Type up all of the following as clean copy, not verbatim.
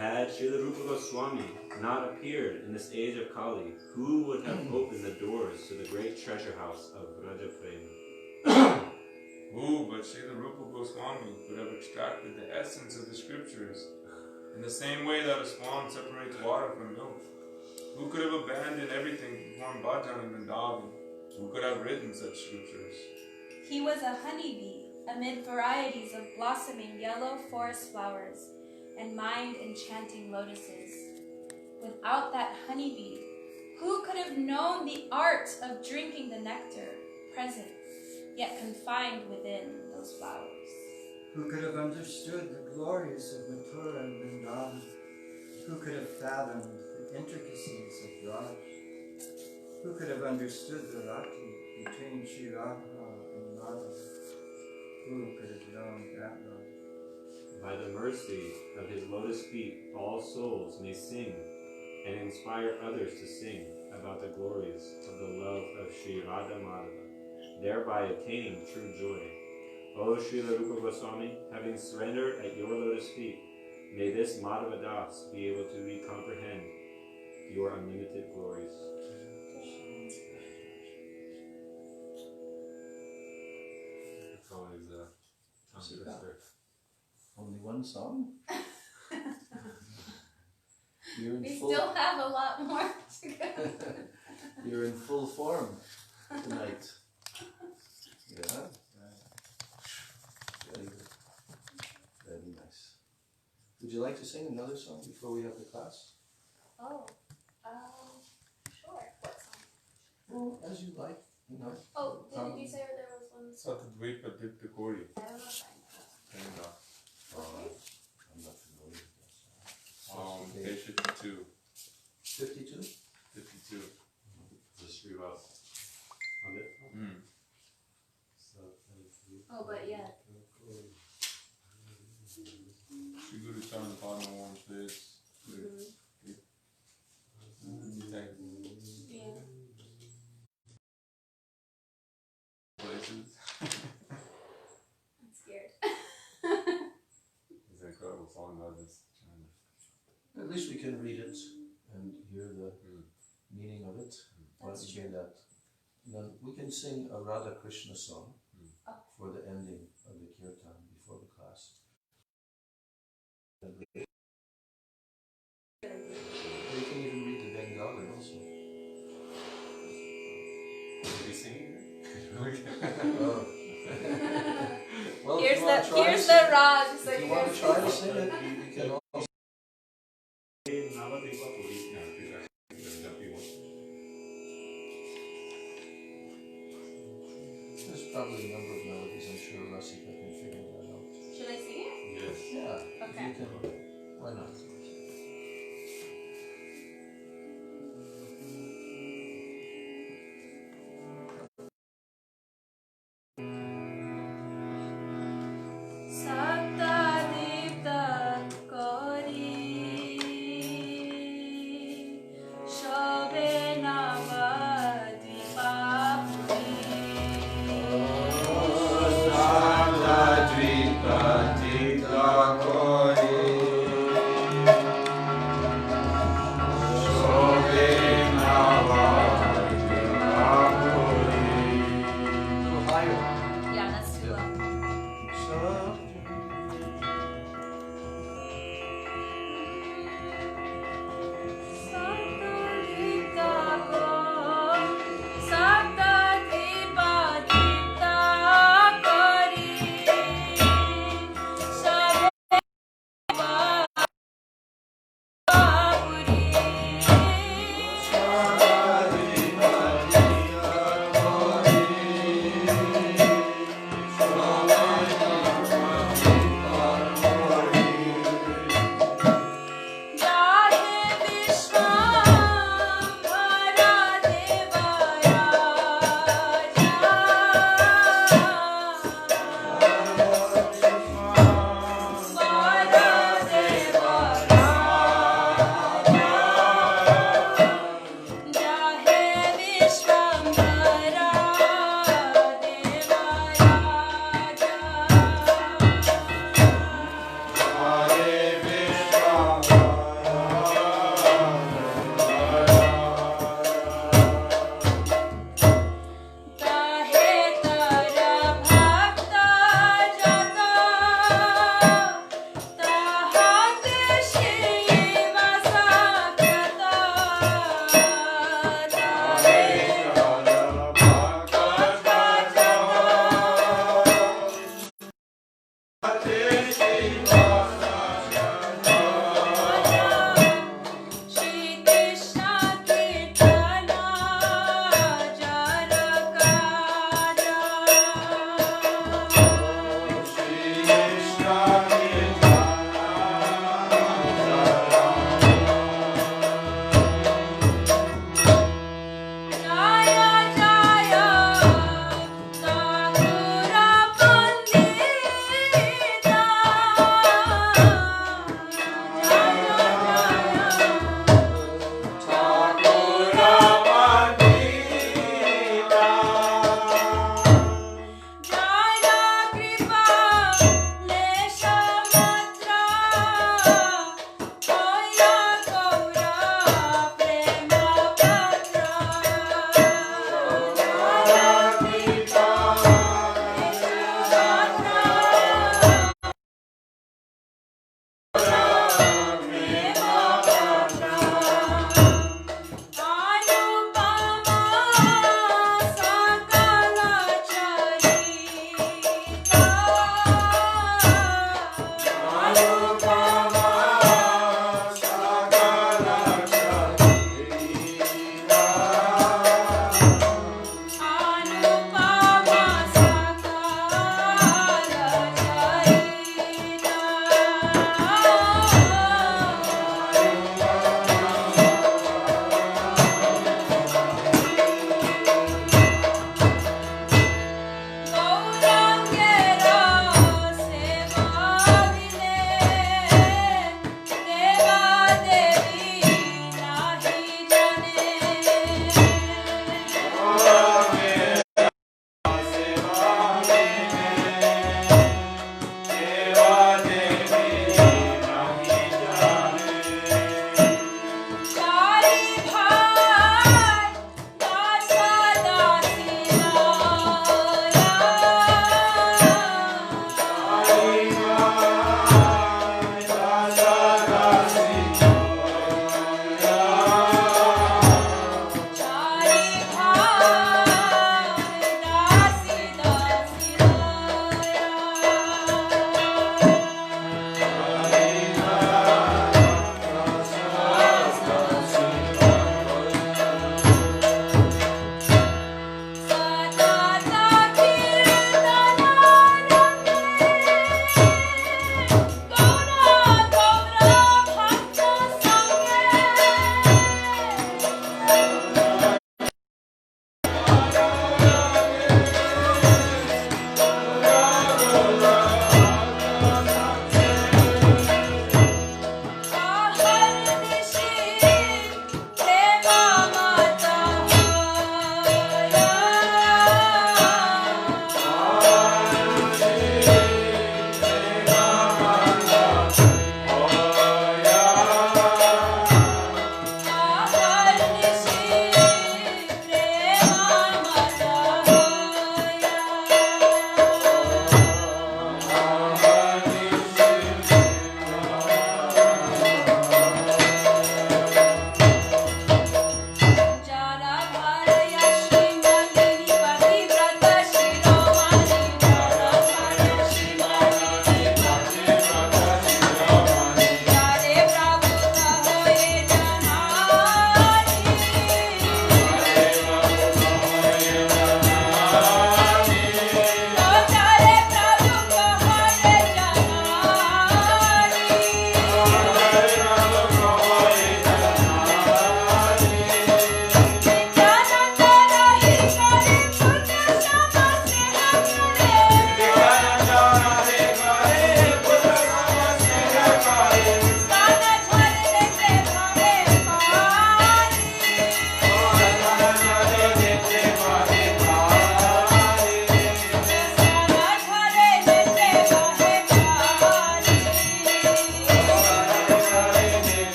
Had Srila Rupa Goswami not appeared in this age of Kali, who would have opened the doors to the great treasure house of Raja Prema? Who but Srila Rupa Goswami could have extracted the essence of the scriptures in the same way that a swan separates water from milk? Who could have abandoned everything to perform bhajan in Vrindavan? Who could have written such scriptures? He was a honeybee amid varieties of blossoming yellow forest flowers and mind-enchanting lotuses. Without that honeybee, who could have known the art of drinking the nectar, present, yet confined within those flowers? Who could have understood the glories of Mathura and Vrindavan? Who could have fathomed the intricacies of Braj? Who could have understood the rati between Sri Radha and Radha? Who could have known that love? By the mercy of his lotus feet, all souls may sing and inspire others to sing about the glories of the love of Sri Radha Madhava, thereby attaining true joy. O Srila Rupa Goswami, having surrendered at your lotus feet, may this Madhava Das be able to comprehend your unlimited glories. It's always a tongue twister. Only one song? We still have a lot more to go. You're in full form tonight. Yeah. Very good. Very nice. Would you like to sing another song before we have the class? Oh, sure. What song? Well, as you like, you know. Oh, didn't you say there was one song? Satadvipa Dipta Kori. I don't know if I know. I'm not familiar with that song. Page 52. 52? 52. The Srivas. Pandit? Oh, but yeah. Shri Guru Charan Padma warm face. Yeah. Places. I'm scared. It's an incredible song, though. At least we can read it and hear the meaning of it. That's true. That. Then we can sing a Radha Krishna song for the ending of the kirtan before the class. We can even read the Bengali also. Are you singing? Oh. Well, Here's the Raj. So if you want to try to sing it, you can also. There's probably a number of melodies. I'm sure Rasika can figure that out. Should I sing it? Yes. Yeah. Okay. You can. Why not?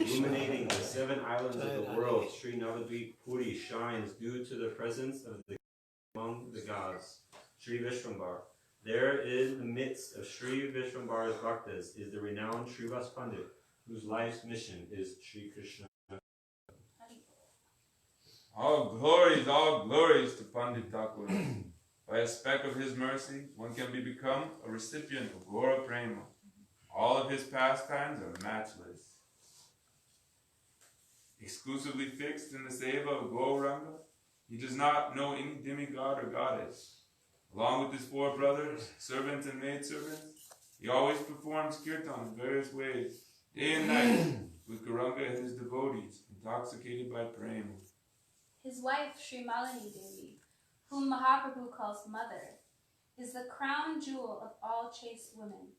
Illuminating the 7 islands of the world, Sri Navadvip Puri shines due to the presence of the among the gods, Sri Vishwambar. There in the midst of Sri Vishwambar's bhaktas is the renowned Srivas Pandit, whose life's mission is Sri Krishna. All glories to Pandit Thakur. By a speck of his mercy, one can become a recipient of Gora Prema. All of his pastimes are matchless. Exclusively fixed in the seva of Gauranga, he does not know any demigod or goddess. Along with his 4 brothers, servants and maidservants, he always performs kirtan in various ways, day and night, with Gauranga and his devotees, intoxicated by prema. His wife, Sri Malini Devi, whom Mahaprabhu calls mother, is the crown jewel of all chaste women.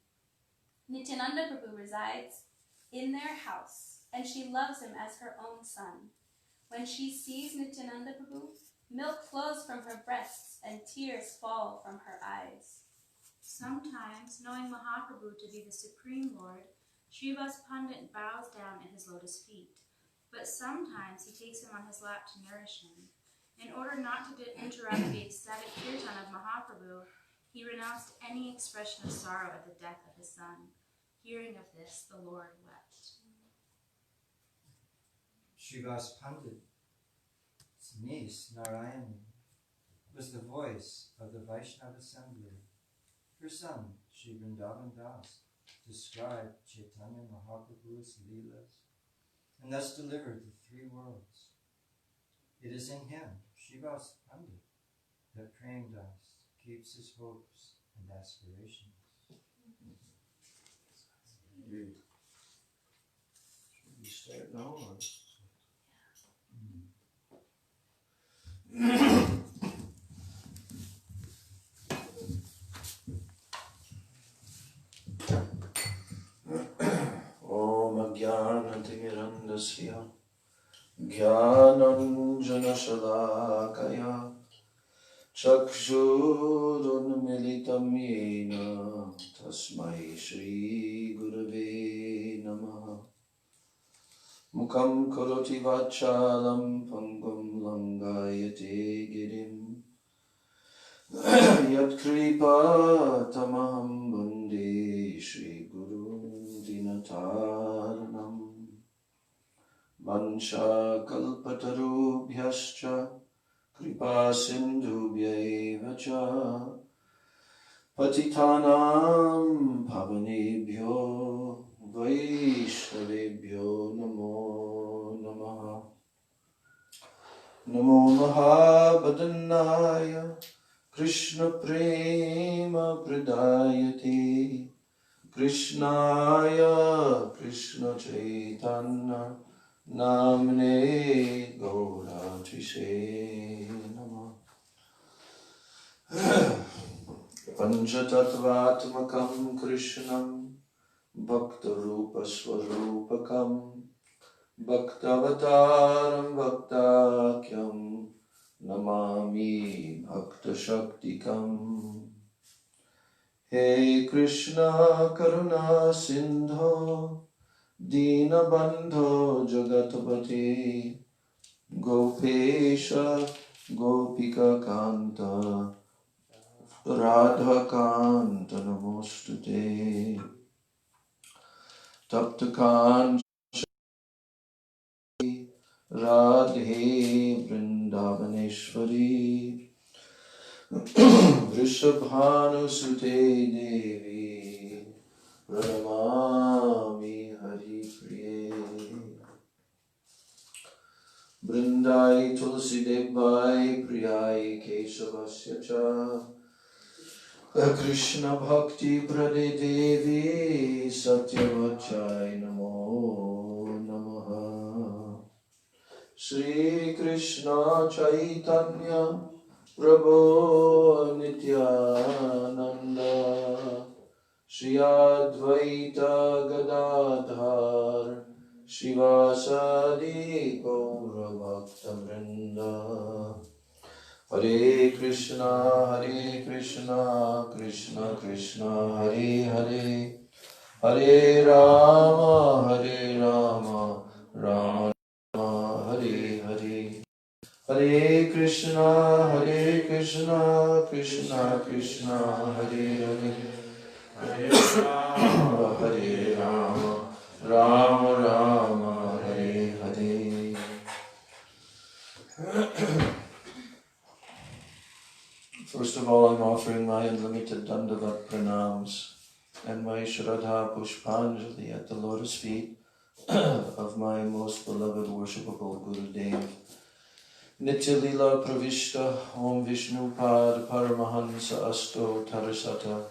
Nityananda Prabhu resides in their house, and she loves him as her own son. When she sees Nityananda Prabhu, milk flows from her breasts and tears fall from her eyes. Sometimes, knowing Mahaprabhu to be the Supreme Lord, Srivas Pandit bows down at his lotus feet, but sometimes he takes him on his lap to nourish him. In order not to interrupt the ecstatic kirtan of Mahaprabhu, he renounced any expression of sorrow at the death of his son. Hearing of this, the Lord wept. Srivas Pandit's niece, Narayani, was the voice of the Vaishnava assembly. Her son, Sri Vrindavan Das, described Chaitanya Mahaprabhu's Leelas, and thus delivered the 3 worlds. It is in him, Srivas Pandit, that Prem Das keeps his hopes and aspirations. Should we start now? Or? Om Ajnanatirandasya Jnananjanashalakaya Chakshurunmilitam yena Tasmai Shri Gurave Namaha Mukam karoti vachalam pangam langayate girim Yat kripa tamaham bande Shri Guru dinataranam Vansha kalpatarubhyascha kripa sindhubhyaiva cha patitanam pavanebhyo Vaishnavebhyo namo namaha Namo Mahabhadanaya Krishna Prema Pradayate Krishnaya Krishna Chaitanya Namne Gauratrise Namah Panchatattvatmakam Krishnam Bhakta Rupa Swarupakam Bhaktavataram Bhaktakyam Namami Bhakta Shaktikam He Krishna Karuna Sindho Dinabandho Jagatapati Gopesha Gopika Kanta Radha Kanta Namostute Taptakan Radhe Vrindavaneshwari Vrishabhanusute Devi Pranamami Hari Priye Vrindai Tulsi Devai Priyai Keshavasya Cha Krishna Bhakti Prade Devi Satyavachai Namo Namaha Shri Krishna Chaitanya Prabhu Nityananda Shri Advaita Gadadhar Shivasadi Gaura Bhakta Vrinda Hare Krishna Krishna Krishna Hare Hare Hare Rama Rama Rama Hare Hare Hare Krishna Krishna Krishna Hare Hare Hare Rama Rama Rama Hare Hare First of all, I'm offering my unlimited Dandavat pranams and my Shraddha Pushpanjali at the lotus feet of my most beloved worshipable Gurudev. Nitya Lila Pravishta Om Vishnu Pad Paramahansa Asto Tarasata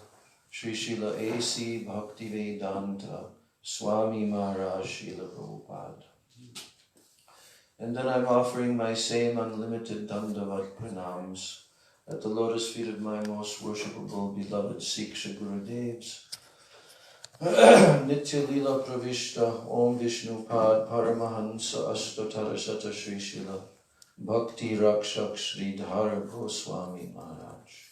Sri Srila A.C. Bhaktivedanta Swami Maharaj Srila Prabhupada. And then I'm offering my same unlimited Dandavat pranams at the lotus feet of my most worshipable beloved Siksha Gurudevs. Nitya Lila Pravishta Om Vishnu Pad Paramahansa Astotarasata Sri Srila Bhakti Rakshak Sri Dhara Goswami Maharaj.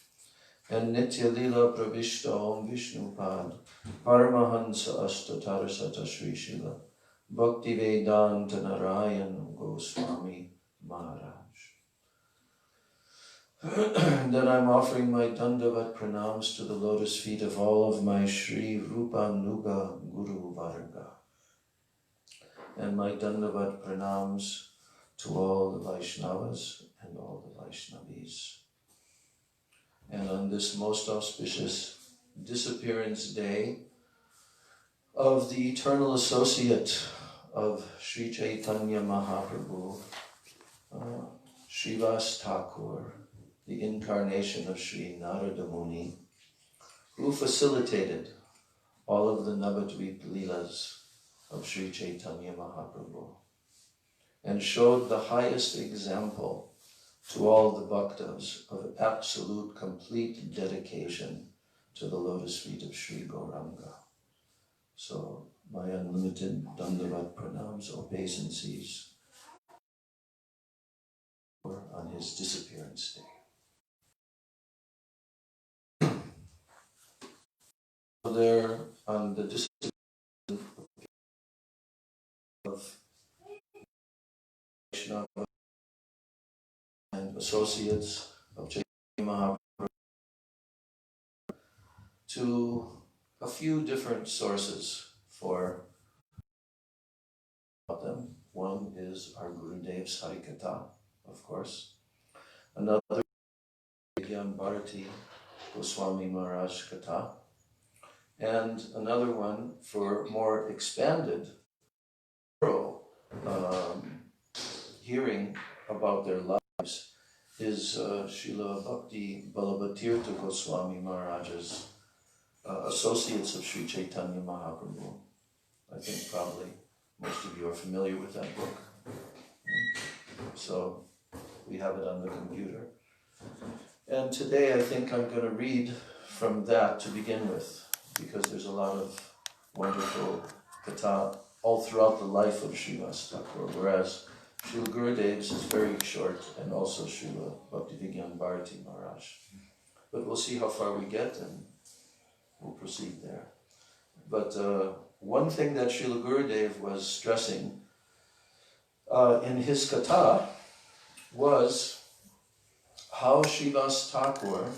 And Nitya Lila Pravishta Om Vishnu Pad Paramahansa Astotarasata Sri Srila Bhakti Vedanta Narayan Goswami Maharaj. Then I'm offering my Dandavat pranams to the lotus feet of all of my Sri Rupa Nuga Guru Varga. And my Dandavat pranams to all the Vaishnavas and all the Vaishnavis. And on this most auspicious disappearance day of the eternal associate of Sri Chaitanya Mahaprabhu, Srivas Thakur, the incarnation of Sri Narada Muni, who facilitated all of the Navadvip Leelas of Sri Chaitanya Mahaprabhu and showed the highest example to all the bhaktas of absolute, complete dedication to the lotus feet of Sri Gauranga. So my unlimited Dandavat pranams, obeisances on his disappearance day. There on the disappearance of Vaishnava and associates of Chaitanya Mahaprabhu to a few different sources for them. One is our Gurudev's Harikatha, of course. Another is Gyan Bharati Goswami Maharaj Katha. And another one for more expanded hearing about their lives is Srila Bhakti Balabhatirtha Goswami Maharaj's Associates of Sri Chaitanya Mahaprabhu. I think probably most of you are familiar with that book. So we have it on the computer. And today I think I'm going to read from that to begin with, because there's a lot of wonderful katha all throughout the life of Srivas Thakur, whereas Srila Gurudev's is very short, and also Srila Bhaktivigyan Bharati Maharaj. But we'll see how far we get, and we'll proceed there. But one thing that Srila Gurudev was stressing in his katha was how Srivas Thakur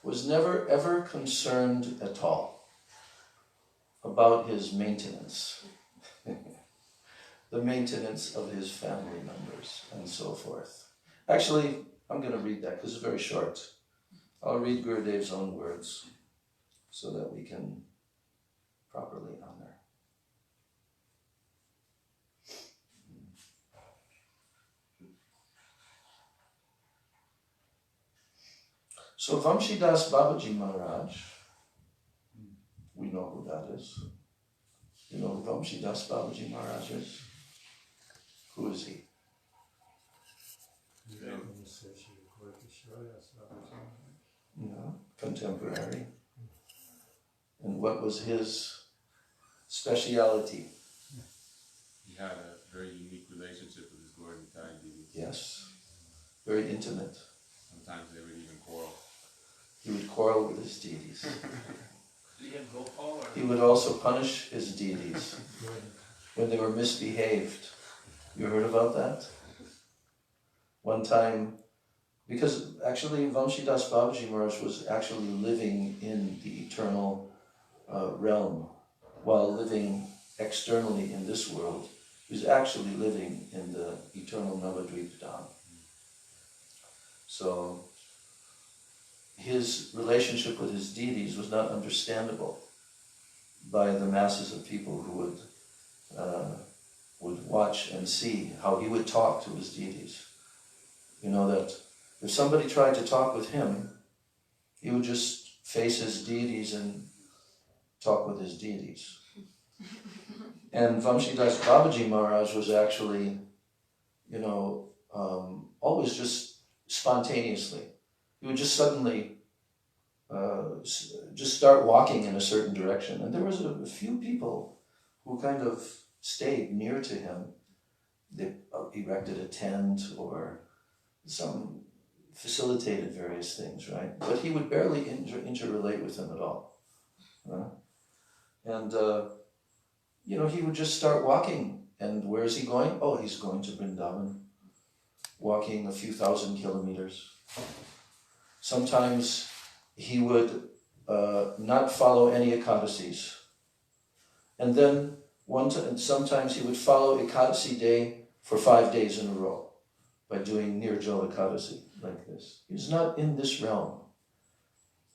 was never ever concerned at all about his maintenance, the maintenance of his family members and so forth. Actually, I'm going to read that because it's very short. I'll read Gurudev's own words so that we can properly honor. So Vamshidas Babaji Maharaj, we know who that is. You know who Vamshidas Babaji Maharaj is? Who is he? Yeah, contemporary. And what was his speciality? He had a very unique relationship with his Lord and Thai deities. Yes, very intimate. Sometimes they would even quarrel. He would quarrel with his deities. He would also punish his deities when they were misbehaved. You heard about that? One time, because actually Vamshidas Babaji Maharaj was actually living in the eternal realm, while living externally in this world. He was actually living in the eternal Navadvip Dham. So his relationship with his deities was not understandable by the masses of people who would watch and see how he would talk to his deities. You know that if somebody tried to talk with him, he would just face his deities and talk with his deities. And Vamshidas Babaji Maharaj was actually, always just spontaneously. He would just suddenly just start walking in a certain direction. And there was a few people who kind of stayed near to him. They erected a tent or some facilitated various things, right? But he would barely interrelate with them at all. And he would just start walking. And where is he going? Oh, he's going to Vrindavan, walking a few thousand kilometers. Sometimes he would not follow any Ekadasis. And then sometimes he would follow Ekadasi day for 5 days in a row by doing Nirjala Ekadasi like this. He's not in this realm.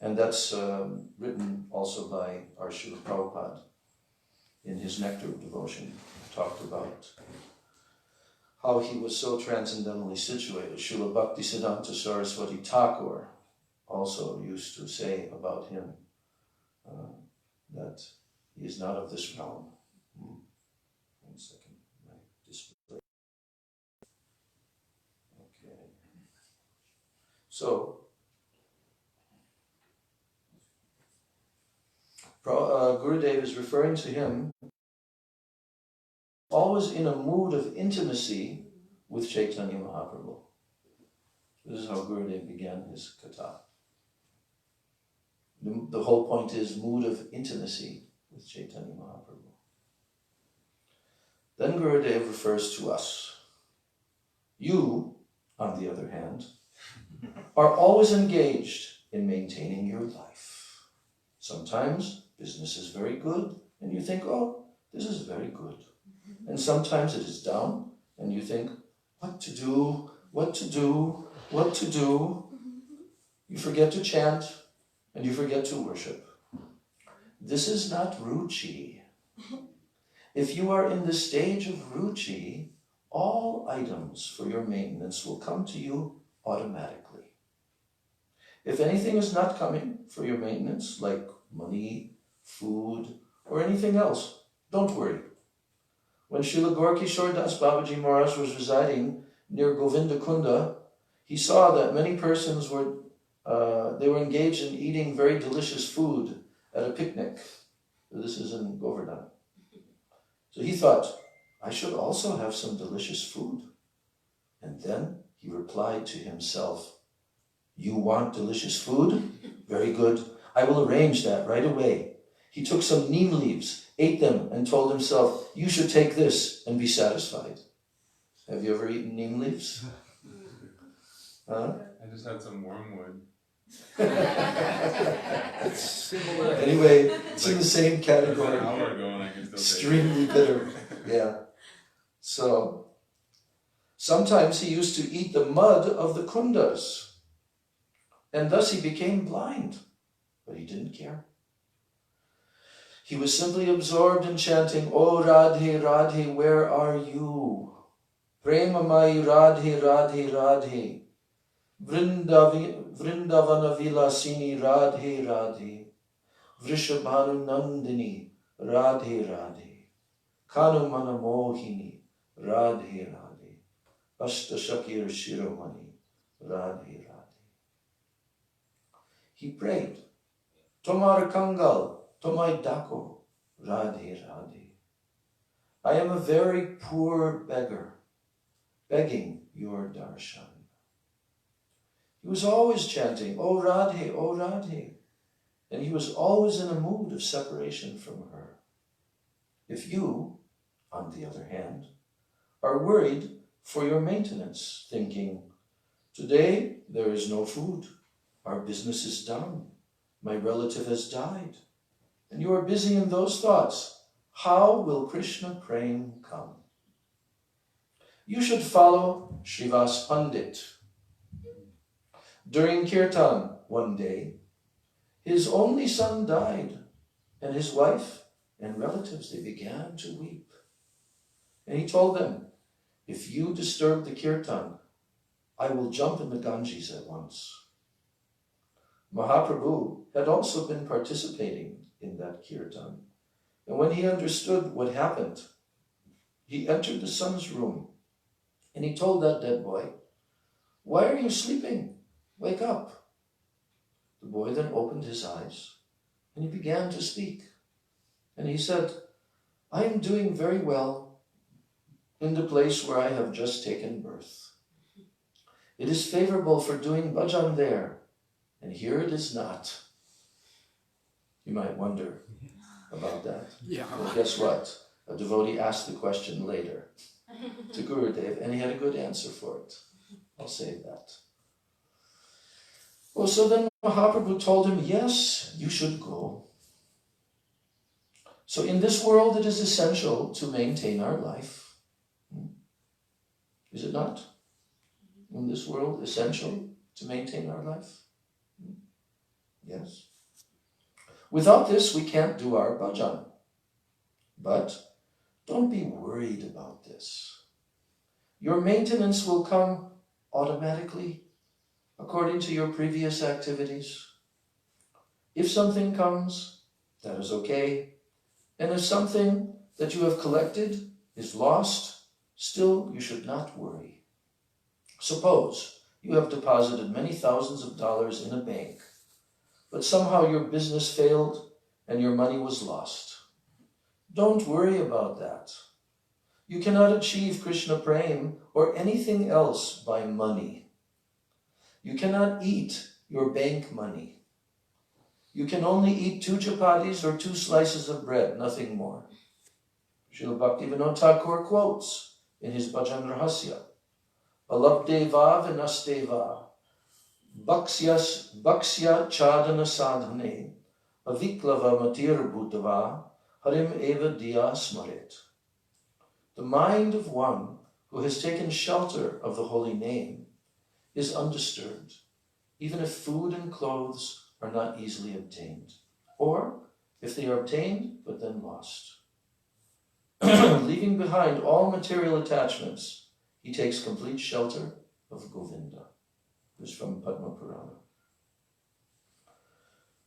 And that's written also by our Srila Prabhupada in his Nectar of Devotion, talked about how he was so transcendentally situated. Srila Bhaktisiddhanta Saraswati Thakur also used to say about him that he is not of this realm. 1 second, my display. Okay. So, Gurudev is referring to him always in a mood of intimacy with Chaitanya Mahaprabhu. This is how Gurudev began his Katha. The whole point is mood of intimacy with Chaitanya Mahaprabhu. Then Gurudev refers to us. You, on the other hand, are always engaged in maintaining your life. Sometimes business is very good, and you think, oh, this is very good. And sometimes it is down, and you think, what to do, what to do, what to do. You forget to chant, and you forget to worship. This is not ruchi. If you are in the stage of ruchi, all items for your maintenance will come to you automatically. If anything is not coming for your maintenance, like money, food, or anything else, don't worry. When Srila Gaurkishore Das Babaji Maharaj was residing near Govinda Kunda, he saw that many persons were engaged in eating very delicious food at a picnic. This is in Govardhan. So he thought, I should also have some delicious food. And then he replied to himself, you want delicious food? Very good. I will arrange that right away. He took some neem leaves, ate them, and told himself, you should take this and be satisfied. Have you ever eaten neem leaves? Huh? I just had some wormwood. It's similar. Anyway, it's in the same category. An hour ago and I can still Extremely bitter. Yeah. So, sometimes he used to eat the mud of the kundas. And thus he became blind. But he didn't care. He was simply absorbed in chanting, O Radhe, Radhe, where are you? Premamai Radhe, Radhe, Radhe. Vrindavana Vilasini, Radhe, Radhe. Vrishabhanu Nandini, Radhe, Radhe. Kanumana Mohini, Radhe, Radhe. Ashtashakir Shiromani, Radhe, Radhe. He prayed, Tomar Kangal, Tomai Dako, Radhe, Radhe. I am a very poor beggar, begging your darshan. He was always chanting, O Radhe, O Radhe. And he was always in a mood of separation from her. If you, on the other hand, are worried for your maintenance, thinking, today there is no food, our business is done, my relative has died, and you are busy in those thoughts, how will Krishna Prem come? You should follow Srivas Pandit. During kirtan one day, his only son died, and his wife and relatives, they began to weep. And he told them, if you disturb the kirtan, I will jump in the Ganges at once. Mahaprabhu had also been participating in that kirtan, and when he understood what happened, he entered the son's room, and he told that dead boy, why are you sleeping? Wake up. The boy then opened his eyes, and he began to speak. And he said, I am doing very well in the place where I have just taken birth. It is favorable for doing bhajan there, and here it is not. You might wonder about that. Yeah. Well, guess what? A devotee asked the question later to Gurudev, and he had a good answer for it. I'll save that. Well, so then Mahaprabhu told him, yes, you should go. So in this world, it is essential to maintain our life. Is it not? In this world, essential to maintain our life? Yes. Without this, we can't do our bhajan. But don't be worried about this. Your maintenance will come automatically according to your previous activities. If something comes, that is okay. And if something that you have collected is lost, still you should not worry. Suppose you have deposited many thousands of dollars in a bank, but somehow your business failed and your money was lost. Don't worry about that. You cannot achieve Krishna Prem or anything else by money. You cannot eat your bank money. You can only eat 2 chapatis or 2 slices of bread, nothing more. Srila Bhaktivinoda Thakur quotes in his Bhajan Rahasya, Alabdeva vinasteva, bhaksya chadana sadhane, aviklava matir bhutava, harim eva diya smarit. The mind of one who has taken shelter of the holy name is undisturbed, even if food and clothes are not easily obtained, or if they are obtained but then lost. Leaving behind all material attachments, he takes complete shelter of Govinda. This is from Padma Purana.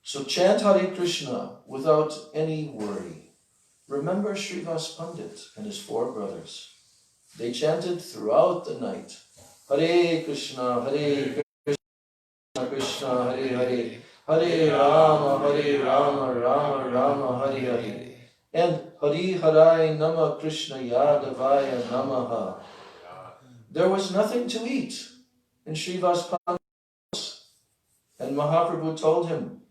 So chant Hare Krishna without any worry. Remember Srivas Pandit and his 4 brothers. They chanted throughout the night. Hare Krishna, Krishna Krishna, Hare Hare, Hare Rama, Rama Rama, Hare Hare. And Hari Harai Nama Krishna Yadavaya Namaha. There was nothing to eat in Srivas Pandit's house. And Mahaprabhu told him,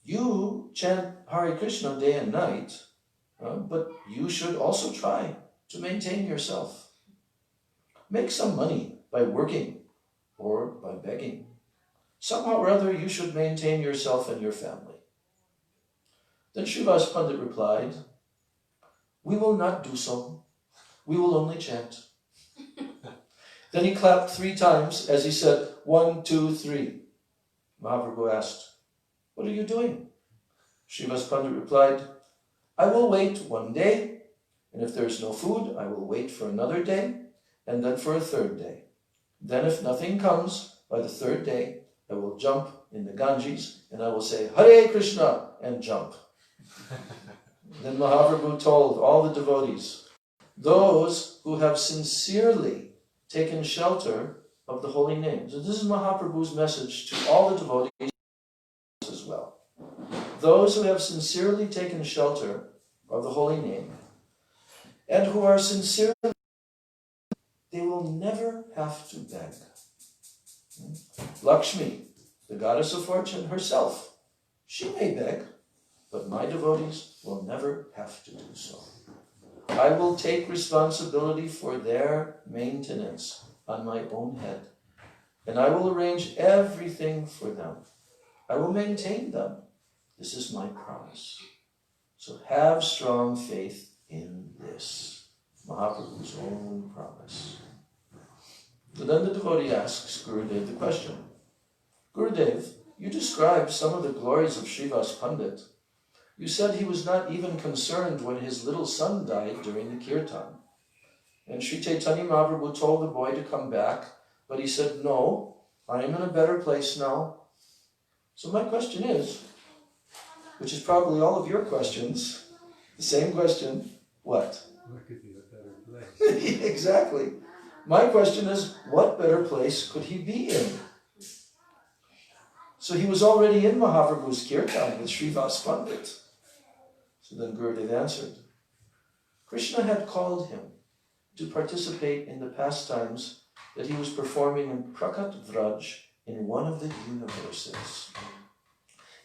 you chant Hare Krishna day and night, but you should also try to maintain yourself. Make some money by working or by begging. Somehow or other you should maintain yourself and your family. Then Srivas Pandit replied, we will not do so. We will only chant. Then he clapped 3 times as he said, 1, 2, 3. Mahaprabhu asked, what are you doing? Srivas Pandit replied, I will wait 1 day, and if there is no food, I will wait for another day, and then for a 3rd day. Then if nothing comes by the 3rd day, I will jump in the Ganges, and I will say, Hare Krishna, and jump. Then Mahaprabhu told all the devotees, those who have sincerely taken shelter of the holy name. So this is Mahaprabhu's message to all the devotees as well. Those who have sincerely taken shelter of the holy name and who are sincerely, they will never have to beg. Lakshmi, the goddess of fortune herself, she may beg, but my devotees will never have to do so. I will take responsibility for their maintenance on my own head, and I will arrange everything for them. I will maintain them. This is my promise. So have strong faith in this. Mahaprabhu's own promise. So then the devotee asks Gurudev the question, Gurudev, you described some of the glories of Srivas Pandit. You said he was not even concerned when his little son died during the kirtan. And Sri Chaitanya Mahaprabhu told the boy to come back, but he said, no, I am in a better place now. So my question is, which is probably all of your questions, the same question, what? What could be a better place? Exactly. My question is, what better place could he be in? So he was already in Mahaprabhu's kirtan with Srivas Pandit. So then Gurudev answered, Krishna had called him to participate in the pastimes that he was performing in Prakat Vraj in one of the universes.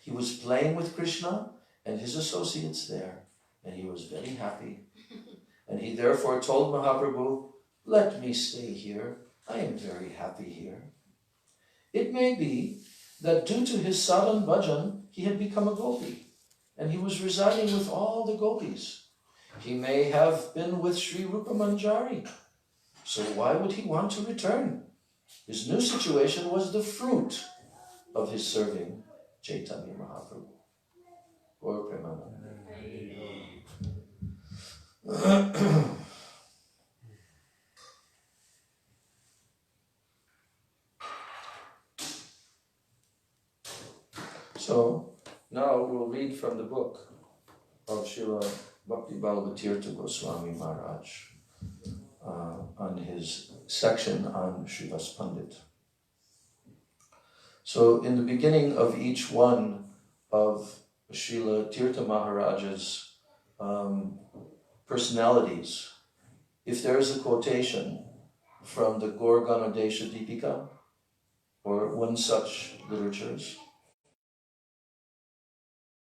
He was playing with Krishna and his associates there, and he was very happy. And he therefore told Mahaprabhu, let me stay here. I am very happy here. It may be that due to his sadhan bhajan, he had become a gopi, and he was residing with all the gopis. He may have been with Sri Rupa Manjari. So why would he want to return? His new situation was the fruit of his serving Chaitanya Mahaprabhu. Or Premanand. So now we'll read from the book of Srila Bhakti Bhagavatirtha Goswami Maharaj on his section on Srivas Pandit. So in the beginning of each one of Srila Tirtha Maharaj's personalities, if there is a quotation from the Gaur Ganodesha Deepika or one such literatures,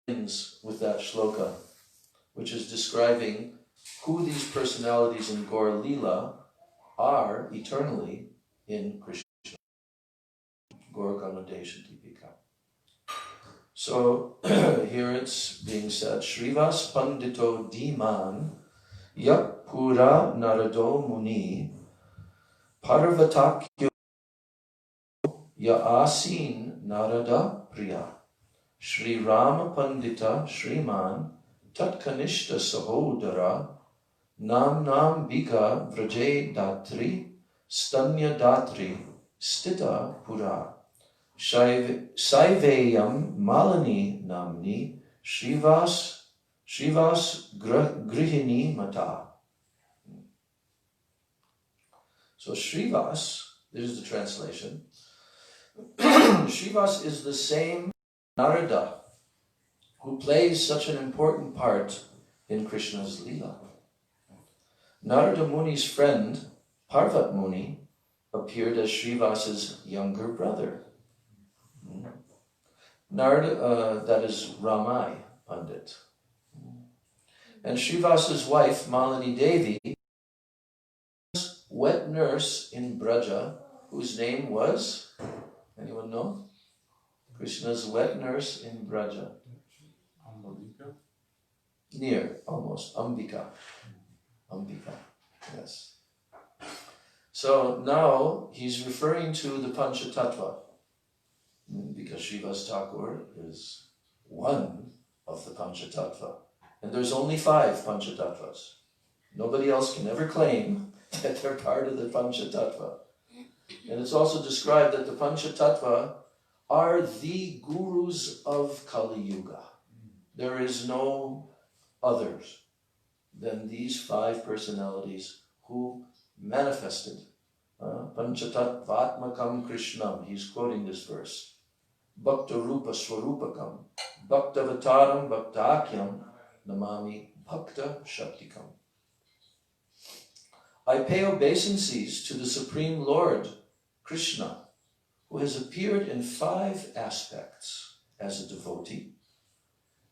ends with that shloka, which is describing who these personalities in Gaur Leela are eternally in Krishna. Gaur Ganodesha Deepika. So here it's being said, Srivas Pandito Diman Yak Pura Narado Muni Parvatakyo Ya Asin Narada Priya Shri Rama Pandita Shriman Tatkanishta Sahodara Nam Nam Bika Vraje Datri Stanya Datri Stita Pura Saiveyam Malani Namni Srivas Grihini Mata. So Srivas, this is the translation. Srivas is the same Narada who plays such an important part in Krishna's Leela. Narada Muni's friend, Parvat Muni, appeared as Srivas's younger brother. Narada, that is Ramai Pandit. And Srivas's wife, Malini Devi, was wet nurse in Braja, whose name was, anyone know? Krishna's wet nurse in Braja. Near, almost. Ambika. Ambika, yes. So now he's referring to the Panchatattva, because Srivas Thakur is one of the Panchatattva. And there's only 5 Panchatattvas. Nobody else can ever claim that they're part of the Panchatattva. And it's also described that the Panchatattva are the gurus of Kali Yuga. There is no others than these 5 personalities who manifested Panchatattvatmakam Krishnam. He's quoting this verse. Bhakta Rupa Swarupakam Bhaktavataram Bhaktakyam Namami Bhakta Shaktikam. I pay obeisances to the Supreme Lord, Krishna, who has appeared in 5 aspects: as a devotee,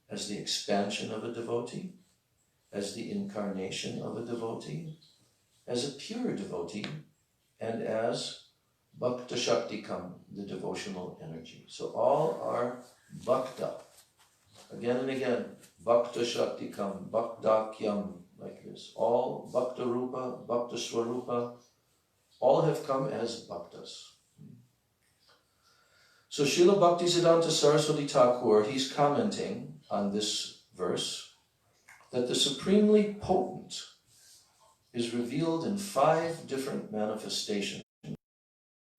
as the expansion of a devotee, as the incarnation of a devotee, as a pure devotee, and as Bhakta Shaktikam, the devotional energy. So all are Bhakta. Again and again, Bhakta Shaktikam, Bhaktakyam, like this. All Bhakta Rupa, Bhakta Swarupa, all have come as Bhaktas. So Srila Bhaktisiddhanta Saraswati Thakur, he's commenting on this verse that the supremely potent is revealed in 5 different manifestations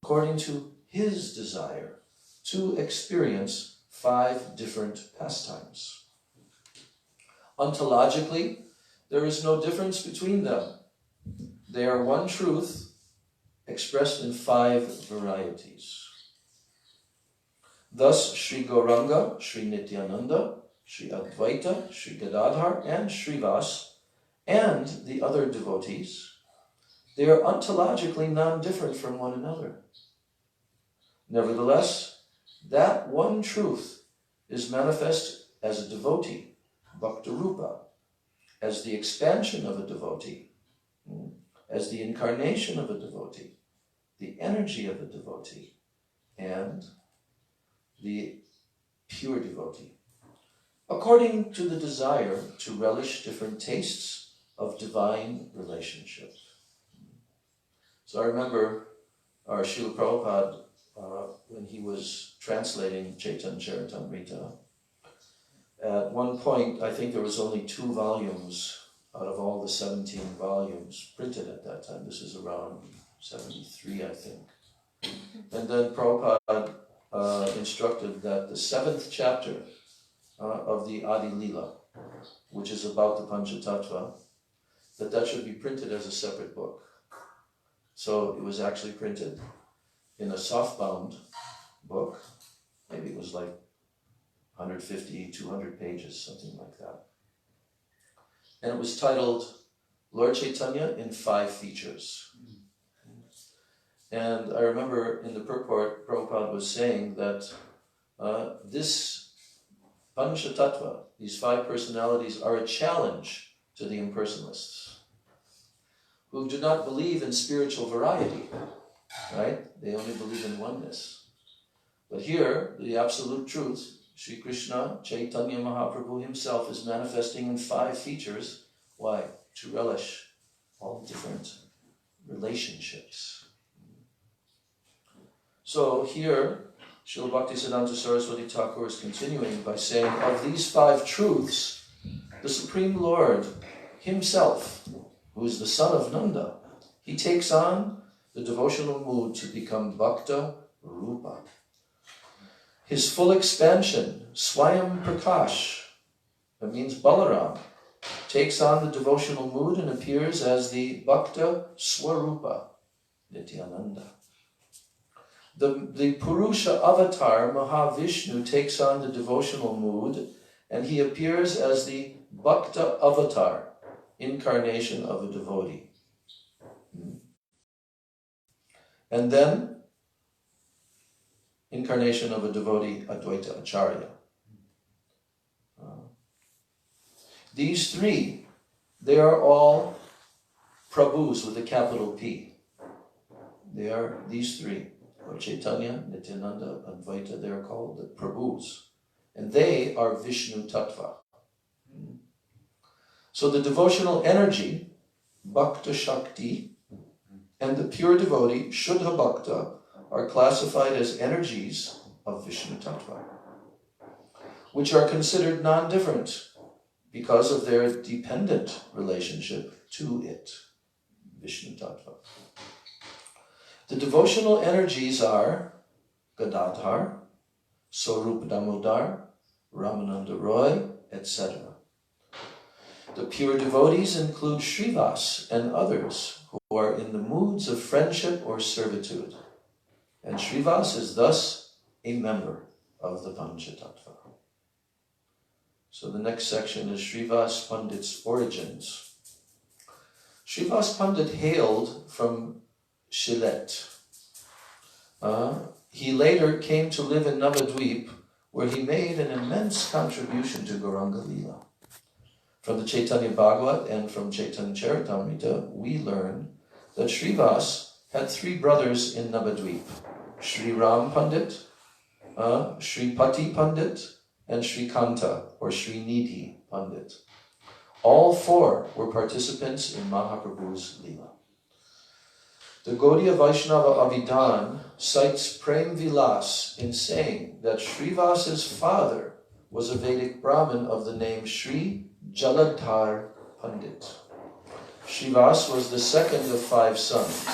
according to his desire to experience 5 different pastimes. Ontologically, there is no difference between them. They are one truth expressed in 5 varieties. Thus, Sri Gauranga, Sri Nityananda, Sri Advaita, Sri Gadadhar, and Srivas, and the other devotees, they are ontologically non-different from one another. Nevertheless, that one truth is manifest as a devotee, Bhakta Rupa, as the expansion of a devotee, as the incarnation of a devotee, the energy of a devotee, and the pure devotee, according to the desire to relish different tastes of divine relationship. So I remember our Srila Prabhupada, when he was translating Chaitanya Charitamrita, at one point, I think there was only 2 volumes out of all the 17 volumes printed at that time. This is around 73, I think. And then Prabhupada instructed that the 7th chapter of the Adi Lila, which is about the Panchatattva, that should be printed as a separate book. So it was actually printed in a softbound book. Maybe it was like 150, 200 pages, something like that. And it was titled Lord Chaitanya in 5 Features. And I remember in the purport, Prabhupada was saying that this Panchatattva, these 5 personalities, are a challenge to the impersonalists who do not believe in spiritual variety, right? They only believe in oneness. But here, the absolute truth, Sri Krishna, Chaitanya Mahaprabhu himself, is manifesting in 5 features. Why? To relish all different relationships. So here, Srila Bhaktisiddhanta Saraswati Thakur is continuing by saying, of these 5 truths, the Supreme Lord himself, who is the son of Nanda, he takes on the devotional mood to become Bhakta Rupa. His full expansion, Swayam Prakash, that means Balaram, takes on the devotional mood and appears as the Bhakta Swarupa, Nityananda. The Purusha avatar, Mahavishnu, takes on the devotional mood and he appears as the Bhakta avatar, incarnation of a devotee. And then, incarnation of a devotee, Advaita Acharya. These 3, they are all Prabhus with a capital P. They are these 3. Lord Chaitanya, Nityananda, Advaita, they are called the Prabhus. And they are Vishnu Tattva. So the devotional energy, Bhakta Shakti, and the pure devotee, Shuddha Bhakta, are classified as energies of Vishnu Tattva, which are considered non-different because of their dependent relationship to it, Vishnu Tattva. The devotional energies are Gadadhar, Swarup Damodar, Ramananda Roy, etc. The pure devotees include Srivas and others who are in the moods of friendship or servitude. And Srivas is thus a member of the Panchatattva. So the next section is Srivas Pandit's origins. Srivas Pandit hailed from Shilet. He later came to live in Navadvip, where he made an immense contribution to Gauranga Lila. From the Chaitanya Bhagavat and from Chaitanya Charitamrita, we learn that Srivas had 3 brothers in Navadvip, Sri Ram Pandit, Sri Pati Pandit, and Sri Kanta, or Sri Nidhi Pandit. All four were participants in Mahaprabhu's Leela. The Gaudiya Vaishnava Abhidhan cites Prem Vilas in saying that Srivas's father was a Vedic Brahmin of the name Sri Jaladhar Pandit. Srivas was the second of 5 sons.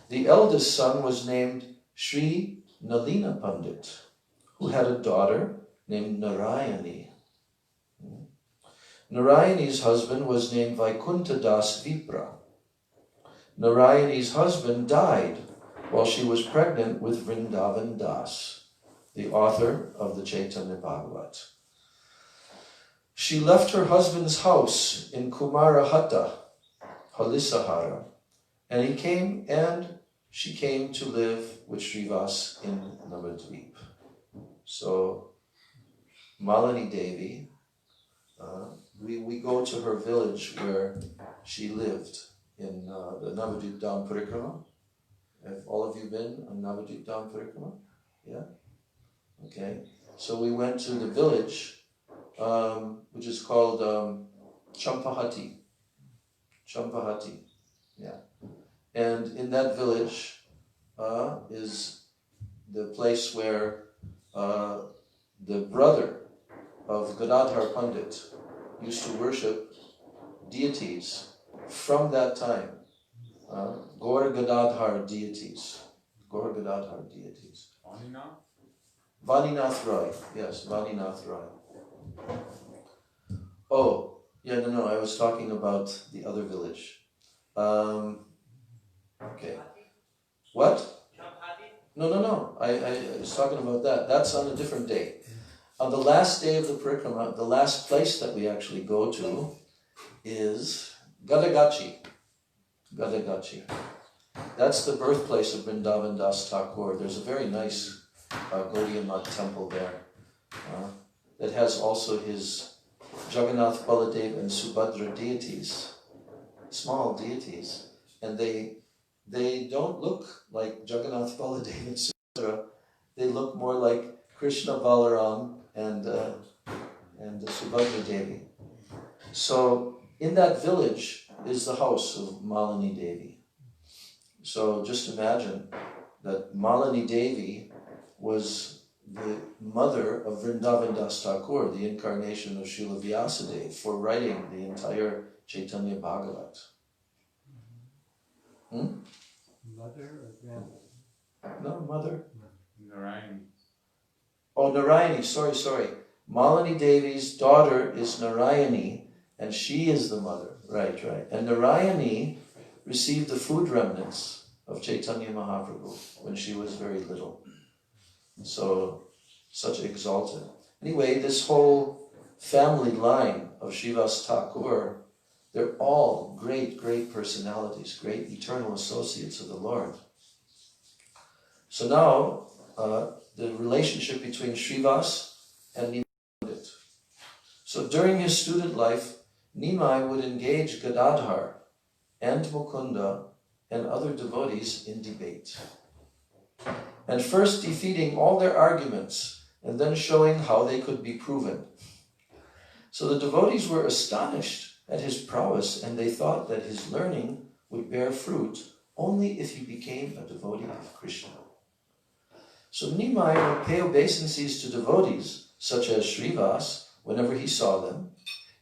The eldest son was named Sri Nalina Pandit, who had a daughter named Narayani. Narayani's husband was named Vaikuntha Das Vipra. Narayani's husband died while she was pregnant with Vrindavan Das, the author of the Chaitanya Bhagavat. She left her husband's house in Kumarahatta, Halisahara, and she came to live with Srivas in Navadvip. So, Malini Devi, we go to her village where she lived in the Navadvip Dham Parikrama. Have all of you been on Navadvip Dham Parikrama? Yeah? Okay. So we went to the village, which is called Champahati. Champahati, yeah. And in that village is the place where the brother of Gadadhar Pandit used to worship deities from that time. Gaur Gadadhar deities. Gaur Gadadhar deities. Vaninath Roy. Yes, Vaninath Roy. Oh, yeah, no, I was talking about the other village. Okay. What? No. I was talking about that. That's on a different day. On the last day of the parikrama, the last place that we actually go to is Gadagachi. Gadagachi. That's the birthplace of Vrindavan Das Thakur. There's a very nice Gaudiya Math temple there that has also his Jagannath, Baladev and Subhadra deities, small deities, and they don't look like Jagannath, Baladev and Subhadra. They look more like Krishna, Balaram and Subhadra Devi. So in that village is the house of Malini Devi. So just imagine that Malini Devi was the mother of Vrindavan Das Thakur, the incarnation of Srila Vyasadeva, for writing the entire Chaitanya Bhagavat. Mother or grandmother? No, mother. Narayani. Oh, Narayani, sorry. Malini Devi's daughter is Narayani, and she is the mother. Right. And Narayani received the food remnants of Chaitanya Mahaprabhu when she was very little. So, such exalted. Anyway, this whole family line of Srivas Thakur, they're all great personalities, great eternal associates of the Lord. So now, the relationship between Srivas and Nimai Pandit. So during his student life, Nimai would engage Gadadhar and Mukunda and other devotees in debate. And first defeating all their arguments and then showing how they could be proven. So the devotees were astonished at his prowess, and they thought that his learning would bear fruit only if he became a devotee of Krishna. So Nimai would pay obeisances to devotees, such as Srivas, whenever he saw them,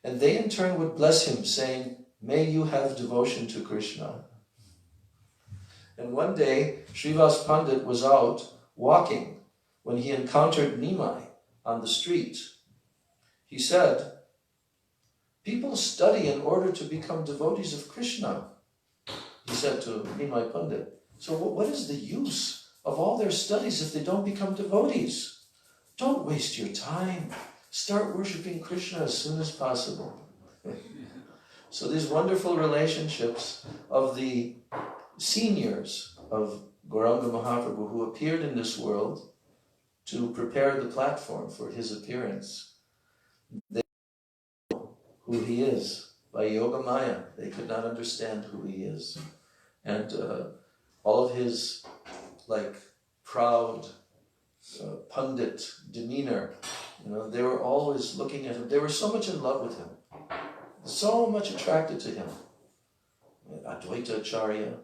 and they in turn would bless him, saying, "May you have devotion to Krishna." And one day, Srivas Pandit was out walking when he encountered Nimai on the street. He said, "People study in order to become devotees of Krishna," he said to Nimai Pandit. "So what is the use of all their studies if they don't become devotees? Don't waste your time. Start worshipping Krishna as soon as possible." So these wonderful relationships of the seniors of Gauranga Mahaprabhu who appeared in this world to prepare the platform for his appearance. They know who he is. By Yoga Maya, they could not understand who he is. And all of his proud Pandit demeanor, they were always looking at him. They were so much in love with him. so much attracted to him. Advaita Acharya,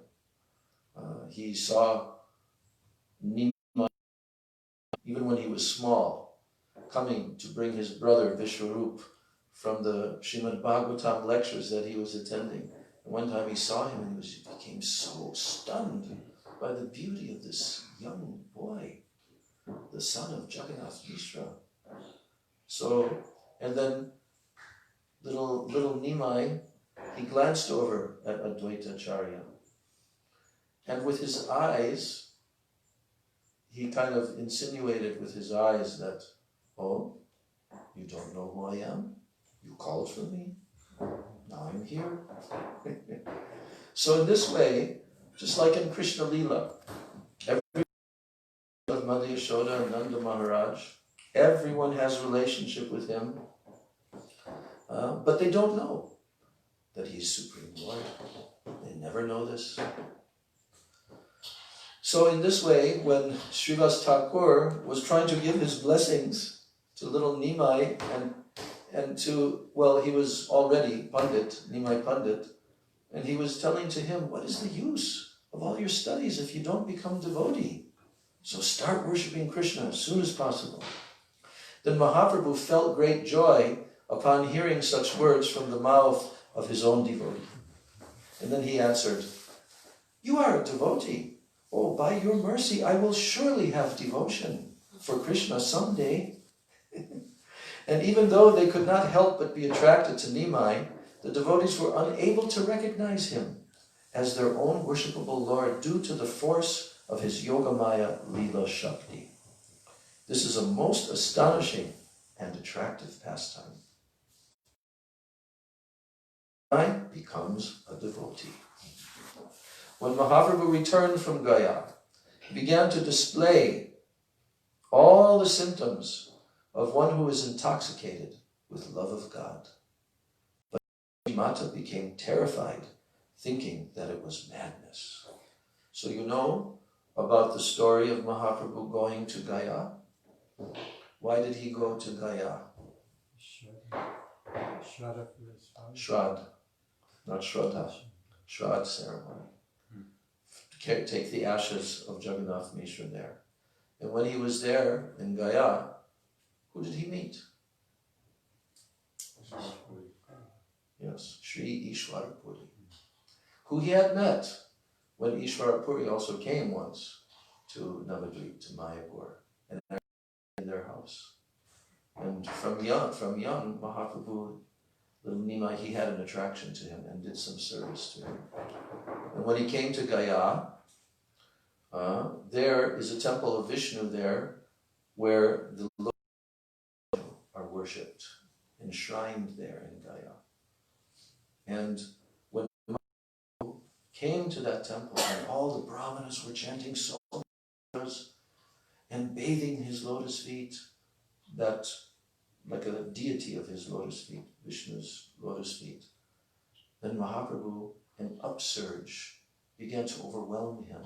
he saw Nima, even when he was small, coming to bring his brother Vishwarup from the Srimad Bhagavatam lectures that he was attending. And one time he saw him and he became so stunned by the beauty of this young boy, the son of Jagannath Mishra. So, and then little Nimai, he glanced over at Advaita Acharya, and with his eyes, he kind of insinuated with his eyes that, oh, you don't know who I am? You called for me? Now I'm here. So in this way, just like in Krishna Lila, every of Mother Yashoda and Nanda Maharaj, everyone has a relationship with him, but they don't know that he's Supreme Lord. They never know this. So in this way, when Srivas Thakur was trying to give his blessings to little Nimai and to, well, he was already Pandit, Nimai Pandit, and he was telling to him, what is the use of all your studies if you don't become devotee? So start worshipping Krishna as soon as possible. Then Mahaprabhu felt great joy upon hearing such words from the mouth of his own devotee. And then he answered, you are a devotee. Oh, by your mercy, I will surely have devotion for Krishna someday. And even though they could not help but be attracted to Nimai, the devotees were unable to recognize him as their own worshipable Lord due to the force of his Yogamaya Lila Shakti. This is a most astonishing and attractive pastime. Nimai becomes a devotee. When Mahaprabhu returned from Gaya, he began to display all the symptoms of one who is intoxicated with love of God. But Mata became terrified, thinking that it was madness. So you know about the story of Mahaprabhu going to Gaya? Why did he go to Gaya? Shrad, not Shraddha. Shrad ceremony. Take the ashes of Jagannath Mishra there. And when he was there in Gaya, who did he meet? Yes, Sri Ishwarapuri, who he had met when Ishwarapuri also came once to Navadvip, to Mayapur, and in their house. And from young, Mahaprabhu, little Nimai, he had an attraction to him and did some service to him. And when he came to Gaya, there is a temple of Vishnu there where the Lord are worshipped, enshrined there in Gaya. And when Mahaprabhu came to that temple and all the brahmanas were chanting so and bathing his lotus feet, that like a deity of his lotus feet, Vishnu's lotus feet, then Mahaprabhu, an upsurge, began to overwhelm him.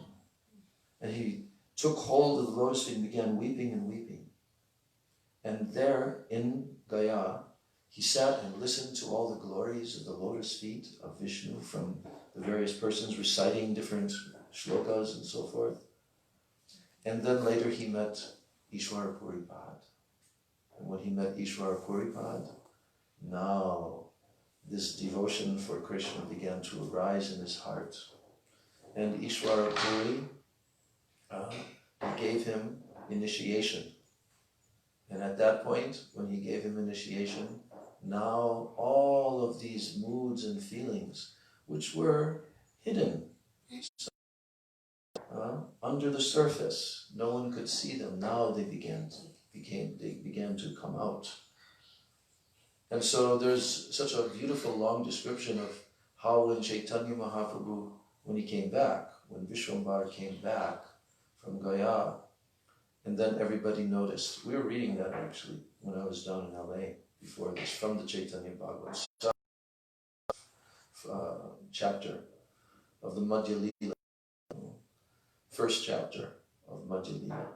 And he took hold of the lotus feet and began weeping and weeping. And there in Gaya, he sat and listened to all the glories of the lotus feet of Vishnu from the various persons reciting different shlokas and so forth. And then later he met Ishwara Puripad. And when he met Ishwara Puripad, now this devotion for Krishna began to arise in his heart. And Ishwara Puri gave him initiation. And at that point, when he gave him initiation, now all of these moods and feelings, which were hidden under the surface, no one could see them. Now they began to come out. And so there's such a beautiful long description of how when Chaitanya Mahaprabhu, when he came back, when Vishwambar came back from Gaya, and then everybody noticed. We were reading that actually when I was down in LA before this, from the Chaitanya Bhagavat chapter of the Madhya Lila, first chapter of Madhya Lila,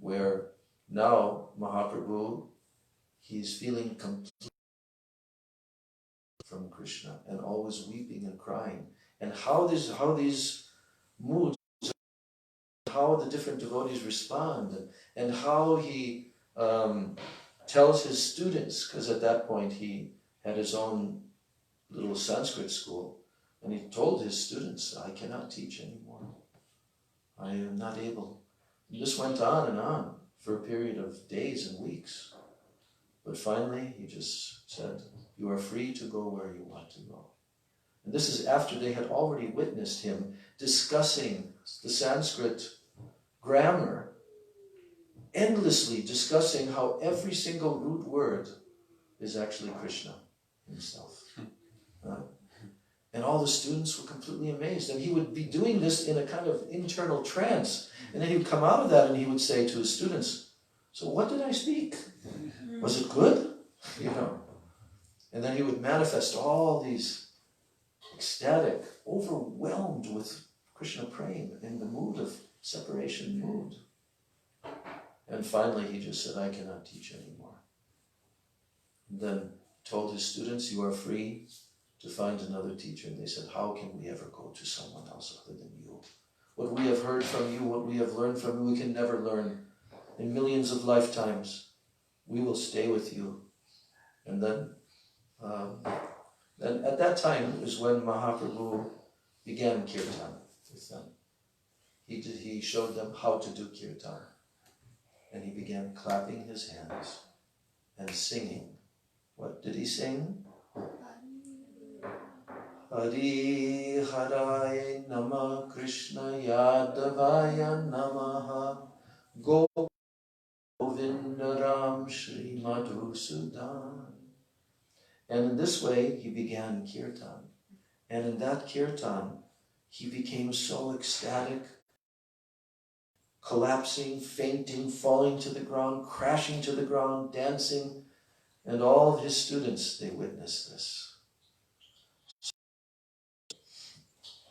where now Mahaprabhu, he's feeling completely from Krishna and always weeping and crying. And how these moods, how the different devotees respond, and how he tells his students, because at that point he had his own little Sanskrit school, and he told his students, I cannot teach anymore. I am not able. And this went on for a period of days and weeks. But finally he just said, you are free to go where you want to go. And this is after they had already witnessed him discussing the Sanskrit grammar, endlessly discussing how every single root word is actually Krishna himself. And all the students were completely amazed. And he would be doing this in a kind of internal trance. And then he would come out of that and he would say to his students, so what did I speak? Was it good? You know. And then he would manifest all these ecstatic, overwhelmed with Krishna praying in the mood of separation mood. And finally he just said, I cannot teach anymore. And then told his students, you are free to find another teacher. And they said, how can we ever go to someone else other than you? What we have heard from you, what we have learned from you, we can never learn in millions of lifetimes. We will stay with you. And then at that time is when Mahaprabhu began kirtan with them. He showed them how to do kirtan. And he began clapping his hands and singing. What did he sing? Hari Haraye Nama Krishna Yadavaya Namaha Govindaram Shri Madhusudan. And in this way he began kirtan. And in that kirtan he became so ecstatic, collapsing, fainting, falling to the ground, crashing to the ground, dancing. And all of his students, they witnessed this.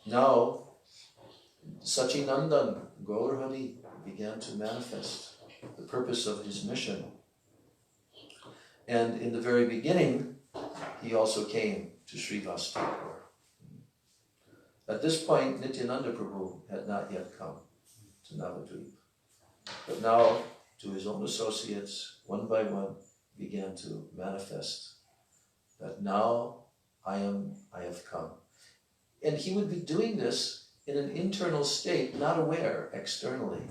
Now, Sachinandan, Gaur Hari, began to manifest the purpose of his mission. And in the very beginning, he also came to Srivas Thakur. At this point, Nityananda Prabhu had not yet come to Navadvip. But now, to his own associates, one by one, began to manifest that now I have come. And he would be doing this in an internal state, not aware externally.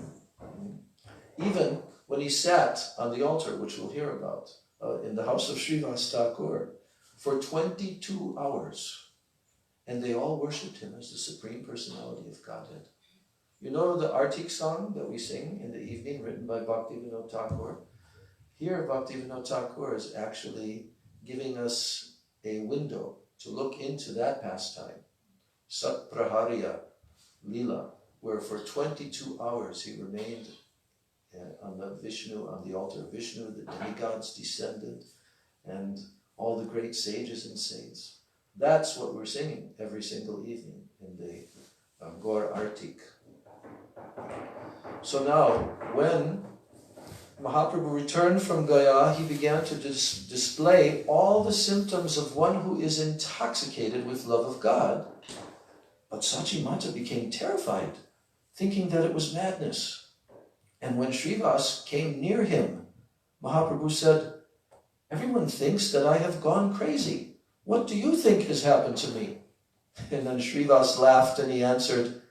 Even when he sat on the altar, which we'll hear about, in the house of Srivas Thakur, for 22 hours. And they all worshipped him as the Supreme Personality of Godhead. You know the Artik song that we sing in the evening, written by Bhaktivinoda Thakur? Here, Bhaktivinoda Thakur is actually giving us a window to look into that pastime. Sat Praharya Lila, where for 22 hours he remained on the altar of Vishnu, the demigods descended, and all the great sages and saints. That's what we're singing every single evening in the Gaur Artik. So now, when Mahaprabhu returned from Gaya, he began to display all the symptoms of one who is intoxicated with love of God. But Sachimata became terrified, thinking that it was madness. And when Srivas came near him, Mahaprabhu said, everyone thinks that I have gone crazy. What do you think has happened to me? And then Srivas laughed and he answered,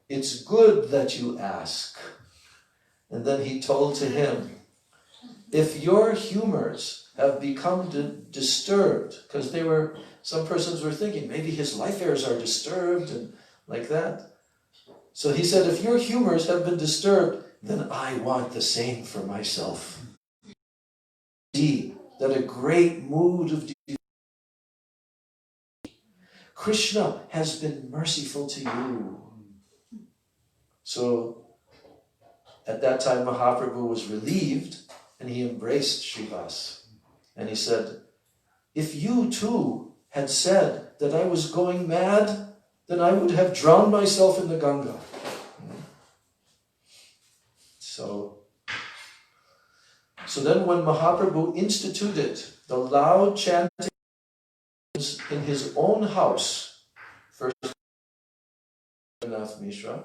it's good that you ask. And then he told to him, if your humors have become disturbed, because some persons were thinking, maybe his life airs are disturbed and like that. So he said, if your humors have been disturbed, then I want the same for myself. See that a great mood of Krishna has been merciful to you. So at that time Mahaprabhu was relieved and he embraced Srivas. And he said, if you too had said that I was going mad, then I would have drowned myself in the Ganga. So then when Mahaprabhu instituted the loud chanting in his own house, first Mishra,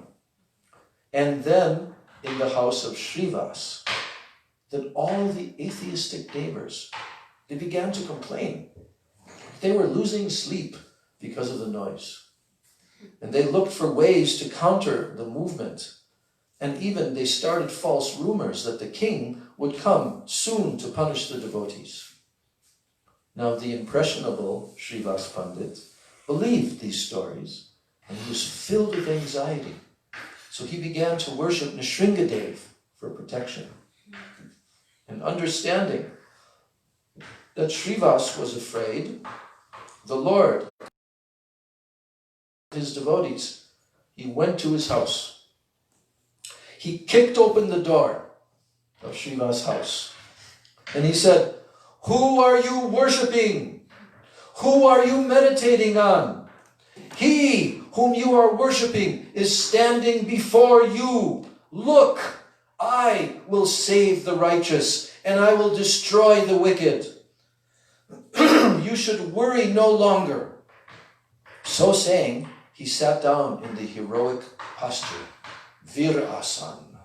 and then in the house of Srivas, that all the atheistic neighbors, they began to complain. They were losing sleep because of the noise. And they looked for ways to counter the movement. And even they started false rumors that the king would come soon to punish the devotees. Now the impressionable Srivas Pandit believed these stories, and he was filled with anxiety. So he began to worship Nrsingadev for protection. And understanding that Srivas was afraid, the Lord, his devotees, he went to his house. He kicked open the door of Srivas' house. And he said, "Who are you worshipping? Who are you meditating on? He whom you are worshipping is standing before you. Look, I will save the righteous, and I will destroy the wicked. You should worry no longer." So saying, he sat down in the heroic posture, Virasan.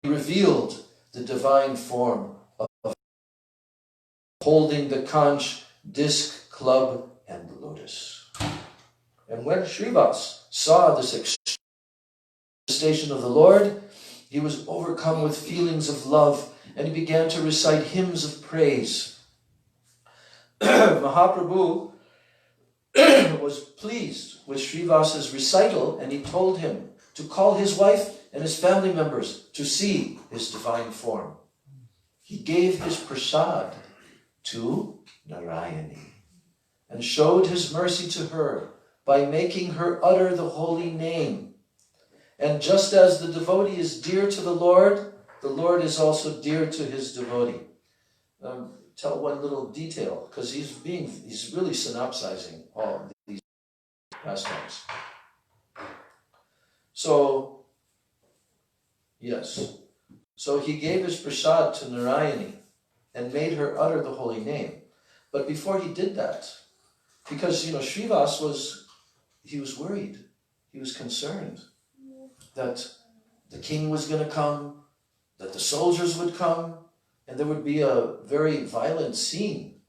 He revealed the divine form of holding the conch, disc, club, and lotus. And when Srivas saw this manifestation of the Lord, he was overcome with feelings of love, and he began to recite hymns of praise. Mahaprabhu was pleased with Srivas' recital, and he told him to call his wife and his family members to see his divine form. He gave his prasad to Narayani and showed his mercy to her by making her utter the holy name. And just as the devotee is dear to the Lord is also dear to his devotee. Tell one little detail, because he's really synopsizing all these pastimes. So, yes. So he gave his prasad to Narayani and made her utter the holy name. But before he did that, because, Srivas was worried. He was concerned that the king was going to come, that the soldiers would come, and there would be a very violent scene.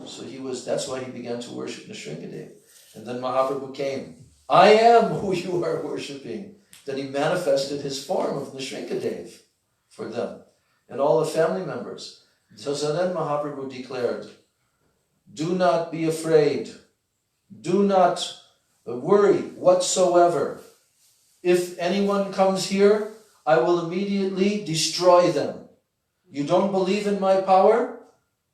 So that's why he began to worship Nrsingadev. And then Mahaprabhu came. "I am who you are worshipping." Then he manifested his form of Nrsingadev for them and all the family members. So then Mahaprabhu declared, "Do not be afraid. Do not worry whatsoever. If anyone comes here, I will immediately destroy them. You don't believe in my power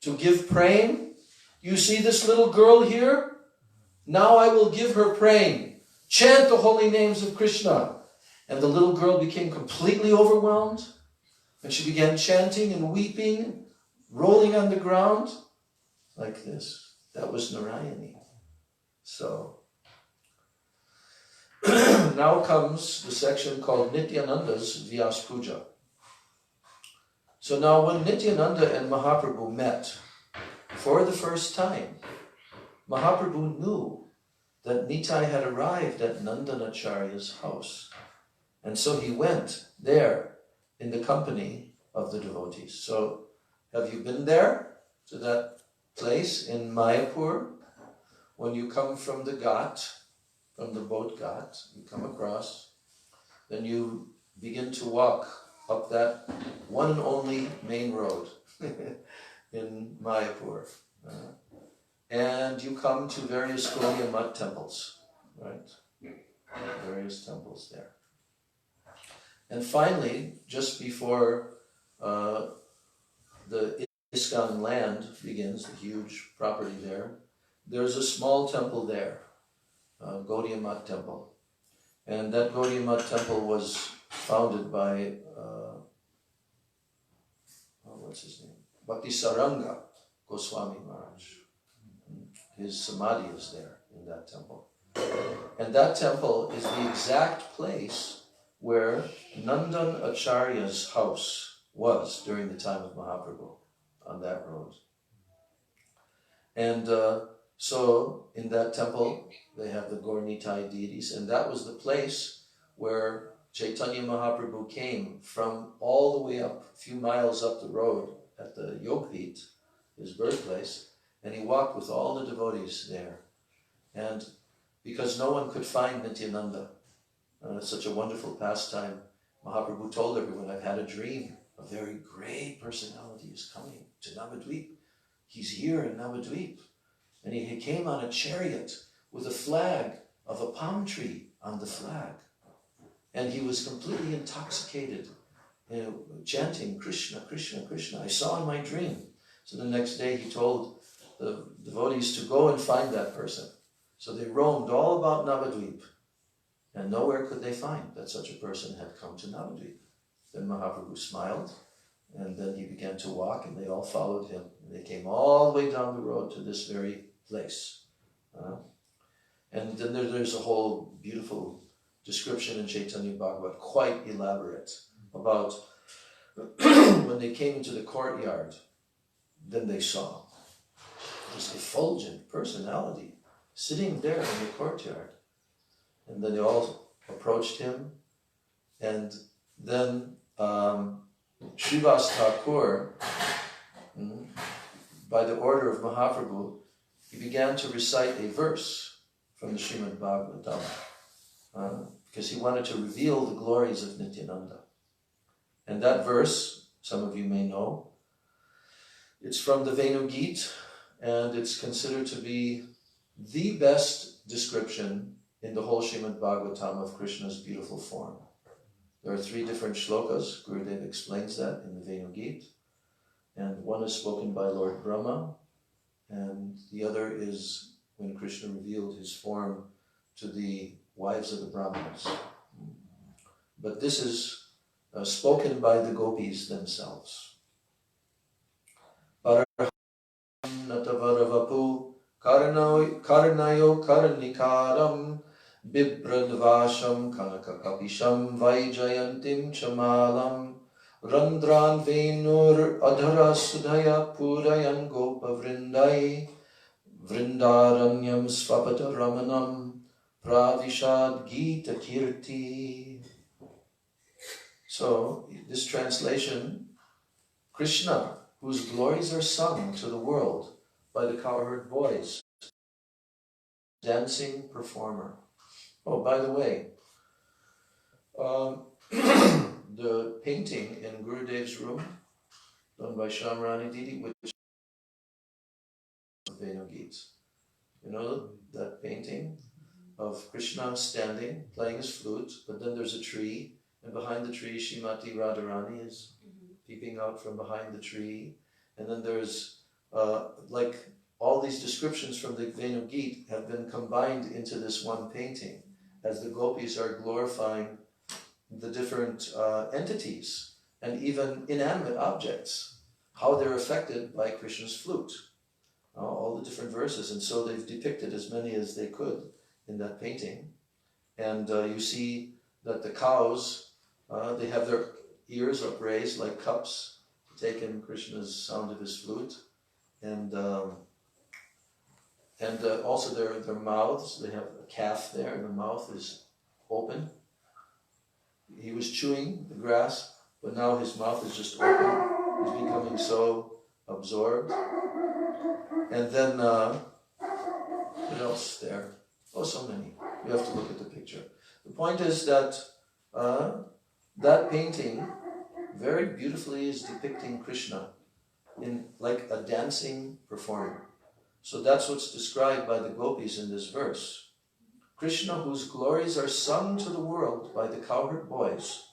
to give praying? You see this little girl here? Now I will give her praying. Chant the holy names of Krishna." And the little girl became completely overwhelmed, and she began chanting and weeping, rolling on the ground like this. That was Narayani. So now comes the section called Nityananda's Vyas Puja. So now when Nityananda and Mahaprabhu met for the first time, Mahaprabhu knew that Nitai had arrived at Nandanacharya's house. And so he went there in the company of the devotees. So have you been there to that place in Mayapur? When you come from the Ghat, from the boat Ghat, you come across, then you begin to walk up that one and only main road in Mayapur. And you come to various Gaudiya Math temples, right? Various temples there. And finally, just before the ISKCON land begins, the huge property there, there's a small temple there, Gaudiya Math temple. And that Gaudiya Math temple was founded by, what's his name? Bhaktisaranga Goswami Maharaj. His samadhi is there in that temple. And that temple is the exact place where Nandan Acharya's house was during the time of Mahaprabhu, on that road. And So in that temple, they have the Gaur-Nitai deities, and that was the place where Chaitanya Mahaprabhu came from all the way up, a few miles up the road at the Yogpit, his birthplace, and he walked with all the devotees there. And because no one could find Nityananda, it's such a wonderful pastime, Mahaprabhu told everyone, I've had a dream. A very great personality is coming to Navadvip. He's here in Navadvip. And he came on a chariot with a flag of a palm tree on the flag. And he was completely intoxicated, chanting Krishna, Krishna, Krishna. I saw in my dream. So the next day he told the devotees to go and find that person. So they roamed all about Navadvip, and nowhere could they find that such a person had come to Navadvip. Then Mahaprabhu smiled, and then he began to walk, and they all followed him. And they came all the way down the road to this very place. And then there's a whole beautiful description in Chaitanya Bhagavat, quite elaborate, about when they came into the courtyard, then they saw this effulgent personality sitting there in the courtyard. And then they all approached him, and then Srivas Thakur, by the order of Mahaprabhu, he began to recite a verse from the Srimad Bhagavatam, because he wanted to reveal the glories of Nityananda. And that verse, some of you may know, it's from the Venu Gita, and it's considered to be the best description in the whole Srimad Bhagavatam of Krishna's beautiful form. There are 3 different shlokas. Gurudev explains that in the Venu Gita. And one is spoken by Lord Brahma, and the other is when Krishna revealed his form to the wives of the Brahmanas. But this is spoken by the gopis themselves. Natavaravappu karnayo karnikaram bibradvasham kanakakapisham vaijayantim chamalam randran venur adhara sudhaya purayan gopa vrindai vrindaranyam svapata ramanam pravishad gita kirti. So this translation, Krishna, whose glories are sung to the world by the cowherd boys, dancing performer. Oh, by the way, the painting in Gurudev's room, done by Shamrani Didi, which is Venu Gita. You know that painting of Krishna standing, playing his flute, but then there's a tree, and behind the tree, Shrimati Radharani is peeping out from behind the tree. And then there's, like, all these descriptions from the Venu Gita have been combined into this one painting, as the gopis are glorifying the different entities and even inanimate objects, how they're affected by Krishna's flute. All the different verses, and so they've depicted as many as they could in that painting. And you see that the cows, they have their ears upraised like cups, take in Krishna's sound of his flute, and also their mouths. They have a calf there, and the mouth is open. He was chewing the grass, but now his mouth is just open. He's becoming so absorbed. And then, what else there? Oh, so many. You have to look at the picture. The point is that that painting very beautifully is depicting Krishna in like a dancing performer. So that's what's described by the gopis in this verse. Krishna, whose glories are sung to the world by the cowherd boys.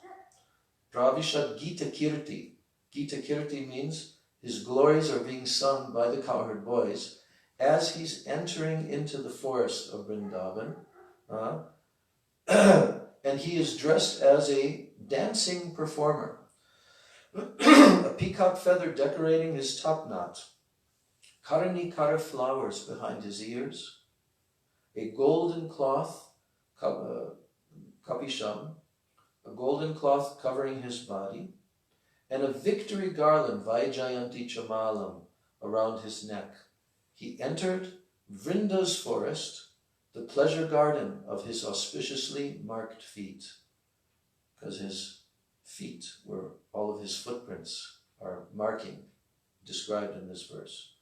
Pravishad Gita Kirti. Gita Kirti means his glories are being sung by the cowherd boys as he's entering into the forest of Vrindavan. And he is dressed as a dancing performer. A peacock feather decorating his top knot. Karanikara flowers behind his ears. A golden cloth, kapisham, a golden cloth covering his body, and a victory garland, Vaijayanti Chamalam, around his neck. He entered Vrinda's forest, the pleasure garden of his auspiciously marked feet, because his feet were, all of his footprints are marking, described in this verse,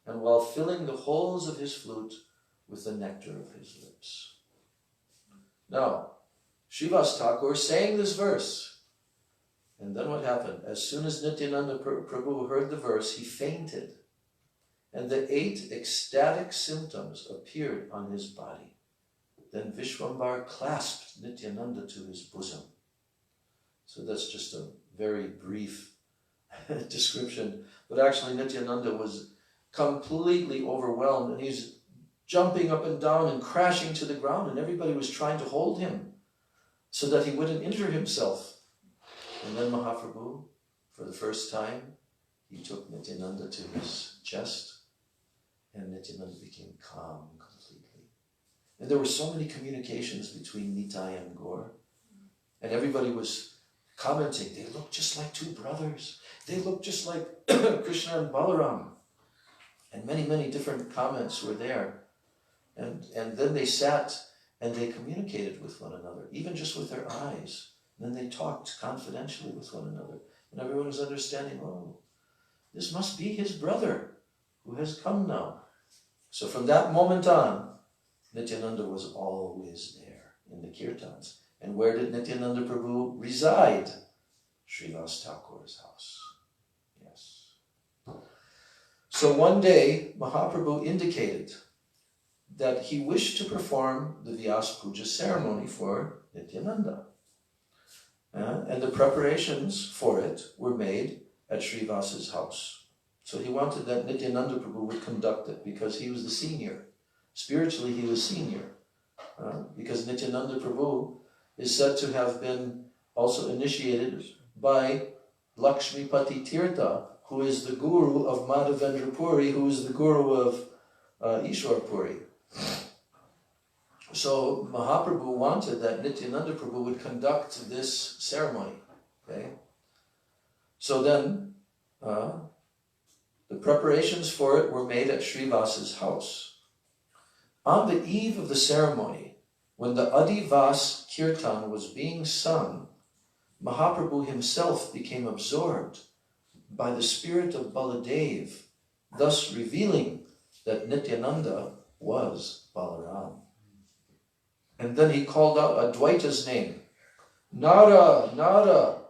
and while filling the holes of his flute with the nectar of his lips. Now, Srivas Thakur sang this verse, and then what happened? As soon as Nityananda Prabhu heard the verse, he fainted, and the 8 ecstatic symptoms appeared on his body. Then Vishwambar clasped Nityananda to his bosom. So that's just a very brief description, but actually Nityananda was completely overwhelmed, and he's jumping up and down and crashing to the ground, and everybody was trying to hold him so that he wouldn't injure himself. And then Mahaprabhu, for the first time, he took Nityananda to his chest, and Nityananda became calm completely. And there were so many communications between Nitai and Gaur, and everybody was commenting, they look just like 2 brothers. They look just like Krishna and Balaram. And many, many different comments were there. And then they sat and they communicated with one another, even just with their eyes. And then they talked confidentially with one another. And everyone was understanding, oh, this must be his brother who has come now. So from that moment on, Nityananda was always there in the kirtans. And where did Nityananda Prabhu reside? Srivas Thakur's house. Yes. So one day, Mahaprabhu indicated that he wished to perform the Vyas Puja ceremony for Nityananda. And the preparations for it were made at Srivas's house. So he wanted that Nityananda Prabhu would conduct it because he was the senior. Spiritually, he was senior. Because Nityananda Prabhu is said to have been also initiated by Lakshmipati Tirtha, who is the guru of Madhavendra Puri, who is the guru of Ishwar Puri. So Mahaprabhu wanted that Nityananda Prabhu would conduct this ceremony. Okay? So then, the preparations for it were made at Srivas's house. On the eve of the ceremony, when the Adivas Kirtan was being sung, Mahaprabhu himself became absorbed by the spirit of Baladev, thus revealing that Nityananda was Balaram. And then he called out Advaita's name, Nara, Nara,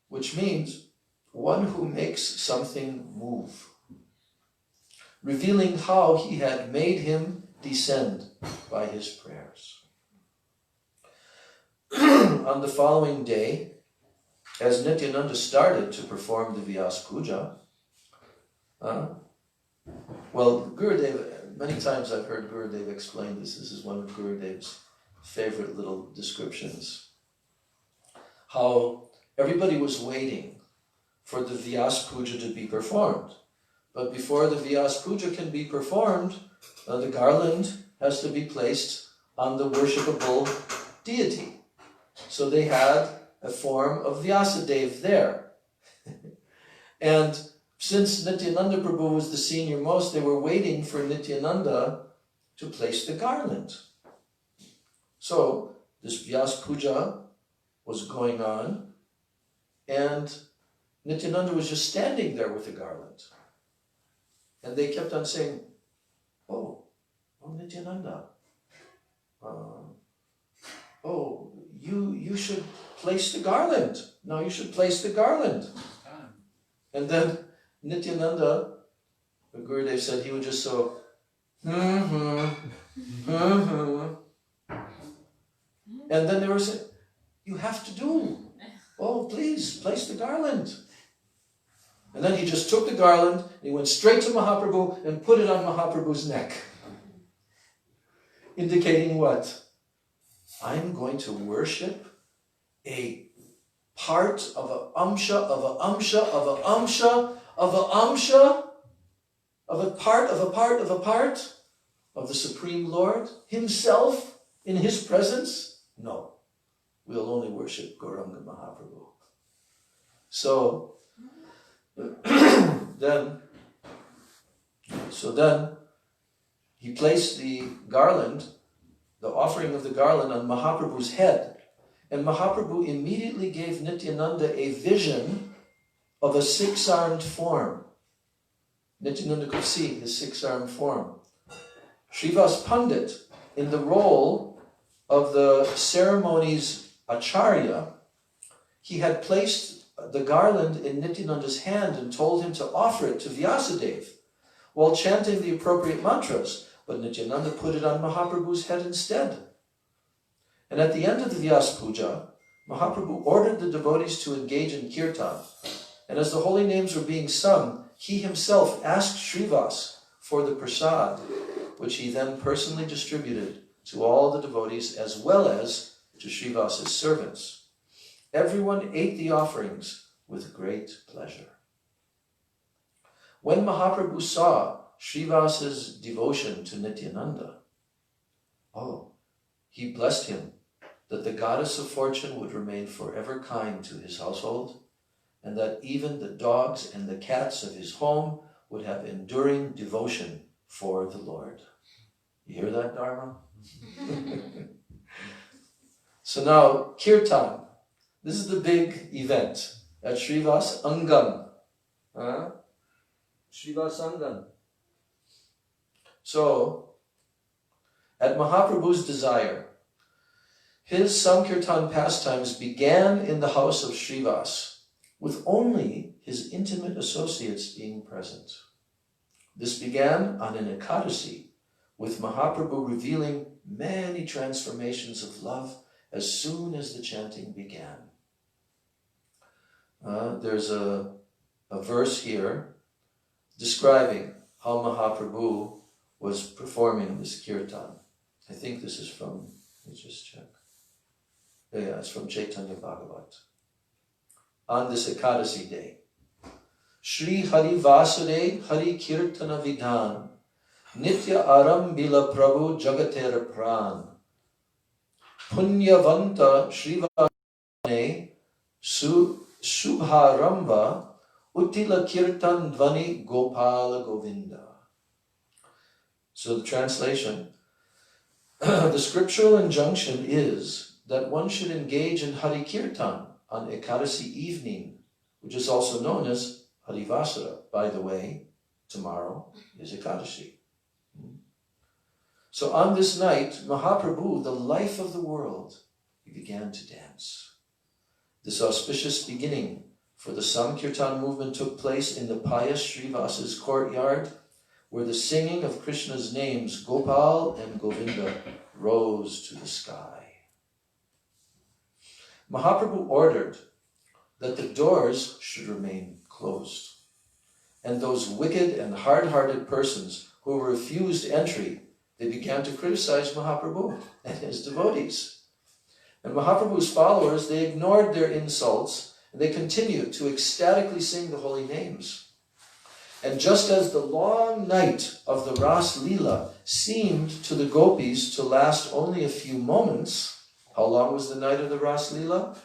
which means one who makes something move, revealing how he had made him descend by his prayers. On the following day, as Nityananda started to perform the Vyas Puja, well, Gurudev, many times I've heard Gurudev explain this. This is one of Gurudev's favorite little descriptions. How everybody was waiting for the Vyas Puja to be performed. But before the Vyas Puja can be performed, the garland has to be placed on the worshipable deity. So they had a form of Vyasadeva there. And since Nityananda Prabhu was the senior most, they were waiting for Nityananda to place the garland. So this Vyas Puja was going on, and Nityananda was just standing there with the garland. And they kept on saying, oh Nityananda, you should place the garland. Now you should place the garland. And then Nityananda, the Gurudev said, he would just so, and then they were saying, you have to do. Oh, please, place the garland. And then he just took the garland, and he went straight to Mahaprabhu and put it on Mahaprabhu's neck. Indicating what? I'm going to worship a part of a amsha, of a amsha, of a amsha, of a amsha, of a part, of a part, of a part of the Supreme Lord himself in his presence? No. We'll only worship Gauranga Mahaprabhu. So then he placed the garland, the offering of the garland, on Mahaprabhu's head. And Mahaprabhu immediately gave Nityananda a vision of a six-armed form. Nityananda could see his six-armed form. Srivas Pandit, in the role of the ceremony's acharya, he had placed the garland in Nityananda's hand and told him to offer it to Vyasadeva while chanting the appropriate mantras, but Nityananda put it on Mahaprabhu's head instead. And at the end of the Vyasa Puja, Mahaprabhu ordered the devotees to engage in kirtan, and as the holy names were being sung, he himself asked Srivas for the prasad, which he then personally distributed to all the devotees as well as to Srivas' servants. Everyone ate the offerings with great pleasure. When Mahaprabhu saw Srivas' devotion to Nityananda, he blessed him that the goddess of fortune would remain forever kind to his household, and that even the dogs and the cats of his home would have enduring devotion for the Lord. You hear that, Dharma? So now, kirtan. This is the big event at Srivas Angam. Srivas Angam. So, at Mahaprabhu's desire, his Sankirtan pastimes began in the house of Srivas, with only his intimate associates being present. This began on an Ekadasi, with Mahaprabhu revealing many transformations of love as soon as the chanting began. There's a verse here describing how Mahaprabhu was performing this kirtan. I think this is from, let me just check. Yeah, it's from Chaitanya Bhagavat. On this Ekadasi day, Shri Hari Vasure Hari Kirtana Vidhan Nitya Arambila Prabhu Jagatera Pran Punyavanta Srivane Subharamba Uttila Kirtan Dvani Gopala Govinda. So the translation, the scriptural injunction is that one should engage in Hari Kirtan on Ekadasi evening, which is also known as Harivasara. By the way, tomorrow is Ekadasi. So on this night, Mahaprabhu, the life of the world, he began to dance. This auspicious beginning for the Sankirtan movement took place in the pious Srivas' courtyard, where the singing of Krishna's names, Gopal and Govinda, rose to the sky. Mahaprabhu ordered that the doors should remain closed, and those wicked and hard-hearted persons who refused entry, they began to criticize Mahaprabhu and his devotees. And Mahaprabhu's followers, they ignored their insults, and they continued to ecstatically sing the holy names. And just as the long night of the Ras Leela seemed to the gopis to last only a few moments, how long was the night of the Ras Leela?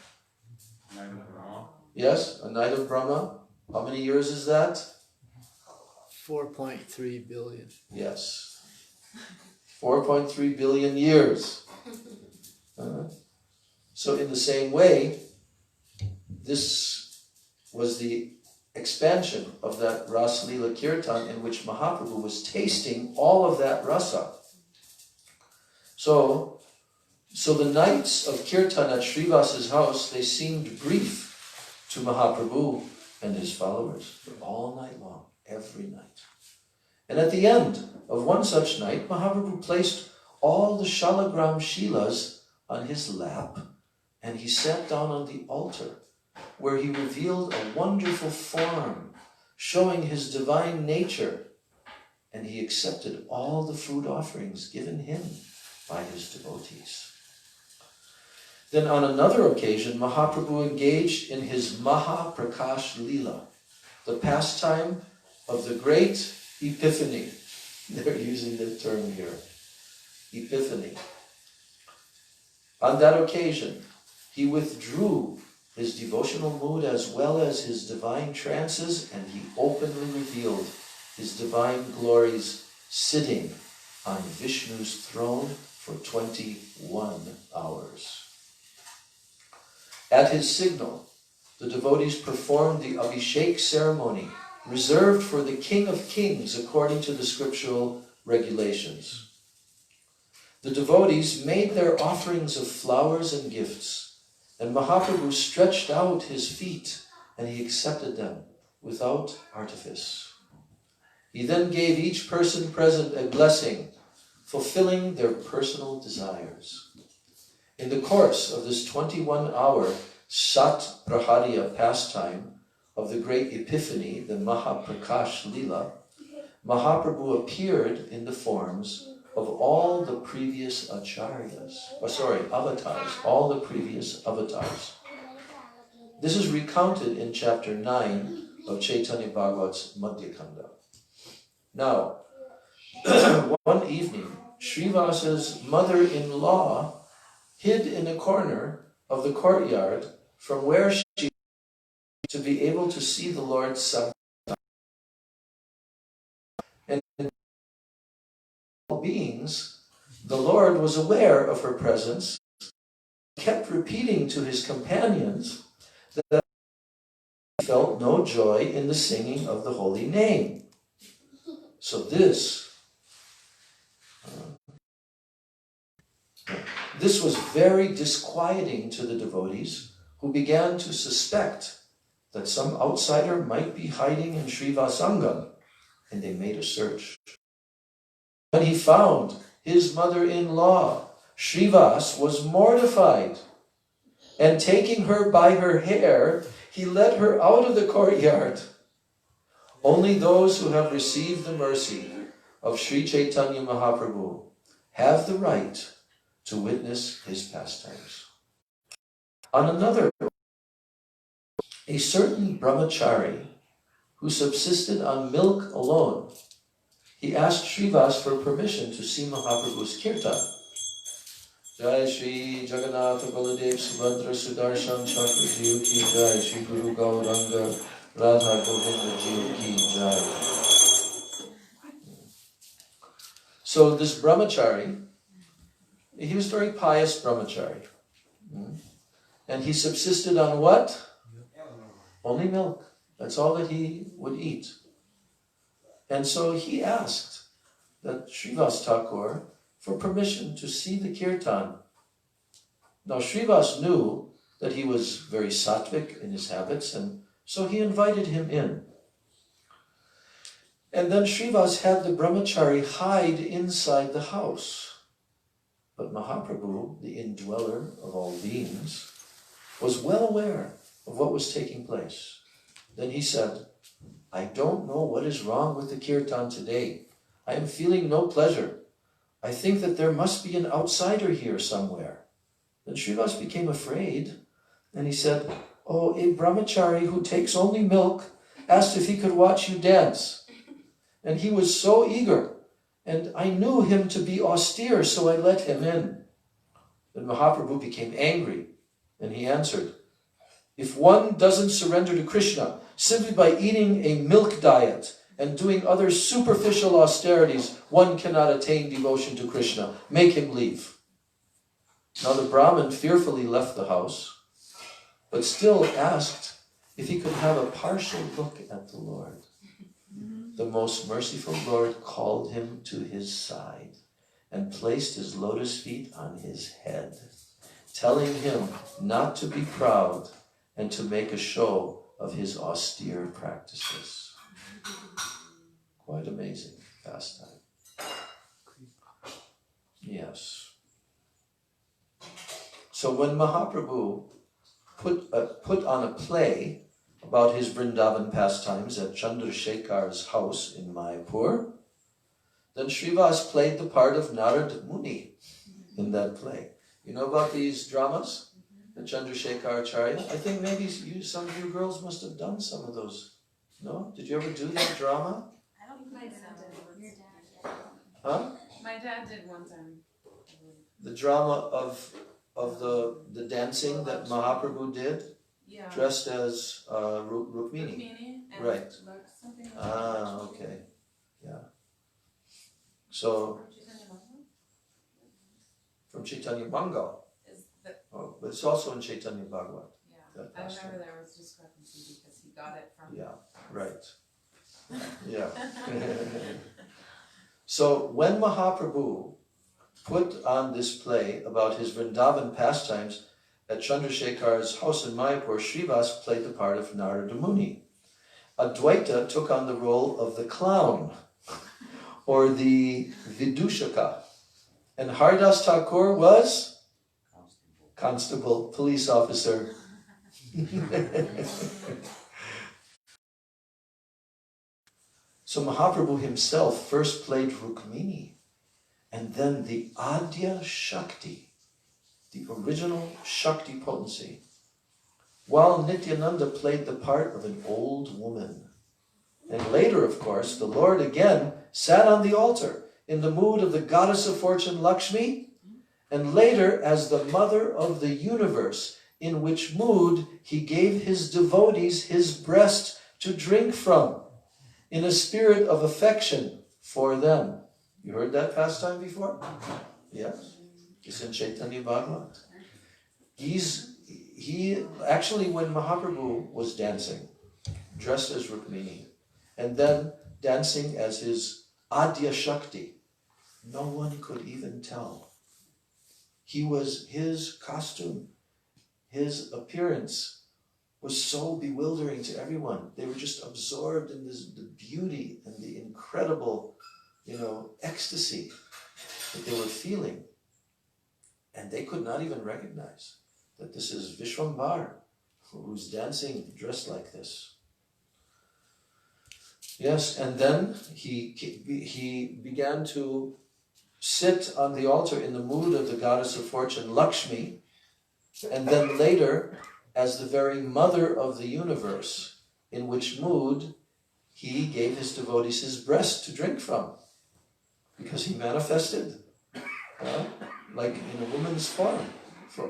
Night of Brahma. Yes, a night of Brahma. How many years is that? 4.3 billion. Yes. 4.3 billion years. So in the same way, this was the expansion of that Ras Leela Kirtan in which Mahaprabhu was tasting all of that rasa. So the nights of Kirtan at Srivas' house, they seemed brief to Mahaprabhu and his followers all night long, every night. And at the end of one such night, Mahaprabhu placed all the Shalagram Shilas on his lap, and he sat down on the altar, where he revealed a wonderful form, showing his divine nature, and he accepted all the food offerings given him by his devotees. Then on another occasion, Mahaprabhu engaged in his Maha Prakash Leela, the pastime of the great Epiphany. They're using the term here, Epiphany. On that occasion, he withdrew his devotional mood as well as his divine trances, and he openly revealed his divine glories sitting on Vishnu's throne for 21 hours. At his signal, the devotees performed the Abhishek ceremony reserved for the King of Kings according to the scriptural regulations. The devotees made their offerings of flowers and gifts, and Mahaprabhu stretched out his feet and he accepted them without artifice. He then gave each person present a blessing, fulfilling their personal desires. In the course of this 21-hour Sat Praharya pastime of the great Epiphany, the Mahaprakash Lila, Mahaprabhu appeared in the forms of all the previous avatars, all the previous avatars. This is recounted in chapter 9 of Chaitanya Bhagavat's Madhyakanda. Now, one evening, Srivasa's mother-in-law hid in a corner of the courtyard from where she to be able to see the Lord's Son. And in all beings, the Lord was aware of her presence, kept repeating to his companions that he felt no joy in the singing of the holy name. So this was very disquieting to the devotees, who began to suspect that some outsider might be hiding in Srivasangam, and they made a search. When he found his mother-in-law, Srivas was mortified, and taking her by her hair, he led her out of the courtyard. Only those who have received the mercy of Sri Chaitanya Mahaprabhu have the right to witness his pastimes. On another, a certain brahmachari who subsisted on milk alone, he asked Srivas for permission to see Mahaprabhu's kirtan. Jai Shri Jagannath Baladev Subhadra Sudarshan Chakra Jiv Ki Jai, Shri Guru Gauranga Radha Govinda Jiv Ki Jai. So this brahmachari, he was very pious brahmachari. And he subsisted on what? Only milk. That's all that he would eat. And so he asked that Srivas Thakur for permission to see the kirtan. Now Srivas knew that he was very sattvic in his habits, and so he invited him in. And then Srivas had the brahmachari hide inside the house. But Mahaprabhu, the indweller of all beings, was well aware of what was taking place. Then he said, I don't know what is wrong with the kirtan today. I am feeling no pleasure. I think that there must be an outsider here somewhere. Then Srivas became afraid, and he said, oh, a brahmachari who takes only milk asked if he could watch you dance. And he was so eager, and I knew him to be austere, so I let him in. Then Mahaprabhu became angry, and he answered, if one doesn't surrender to Krishna simply by eating a milk diet and doing other superficial austerities, one cannot attain devotion to Krishna. Make him leave. Now the Brahmin fearfully left the house, but still asked if he could have a partial look at the Lord. The most merciful Lord called him to his side and placed his lotus feet on his head, telling him not to be proud and to make a show of his austere practices. Quite amazing pastime. Yes. So when Mahaprabhu put on a play about his Vrindavan pastimes at Chandrasekhar's house in Mayapur, then Srivas played the part of Narad Muni in that play. You know about these dramas? The Chandrasekhar Acharya? I think maybe some of you girls must have done some of those. No? Did you ever do that drama? I don't think so. Your dad. Huh? My dad did one time. The drama of the dancing that Mahaprabhu did, Yeah. dressed as Rukmini. Rukmini and Right. something like Ah, okay. Yeah. So from Chaitanya Mangal. Is the, Oh, but it's also in Chaitanya Bhagavat. yeah. That I pastime. remember there was discrepancy because he got it from. Yeah, right. Yeah. So when Mahaprabhu put on this play about his Vrindavan pastimes at Chandrasekhar's house in Mayapur, Srivas played the part of Narada Muni. Advaita took on the role of the clown, or the Vidushaka. And Haridas Thakur was? Constable, police officer. So Mahaprabhu himself first played Rukmini, and then the Adya Shakti, the original Shakti potency, while Nityananda played the part of an old woman. And later, of course, the Lord again sat on the altar in the mood of the goddess of fortune Lakshmi, and later as the mother of the universe, in which mood he gave his devotees his breast to drink from, in a spirit of affection for them. You heard that pastime before? Yes. It's in Chaitanya Bhagavat. He actually, when Mahaprabhu was dancing, dressed as Rukmini, and then dancing as his Adya Shakti, no one could even tell. His costume, his appearance was so bewildering to everyone. They were just absorbed in the beauty and the incredible, ecstasy that they were feeling. And they could not even recognize that this is Vishwambar, who's dancing dressed like this. Yes, and then he began to sit on the altar in the mood of the goddess of fortune, Lakshmi, and then later as the very mother of the universe, in which mood he gave his devotees his breast to drink from, because he manifested like in a woman's form for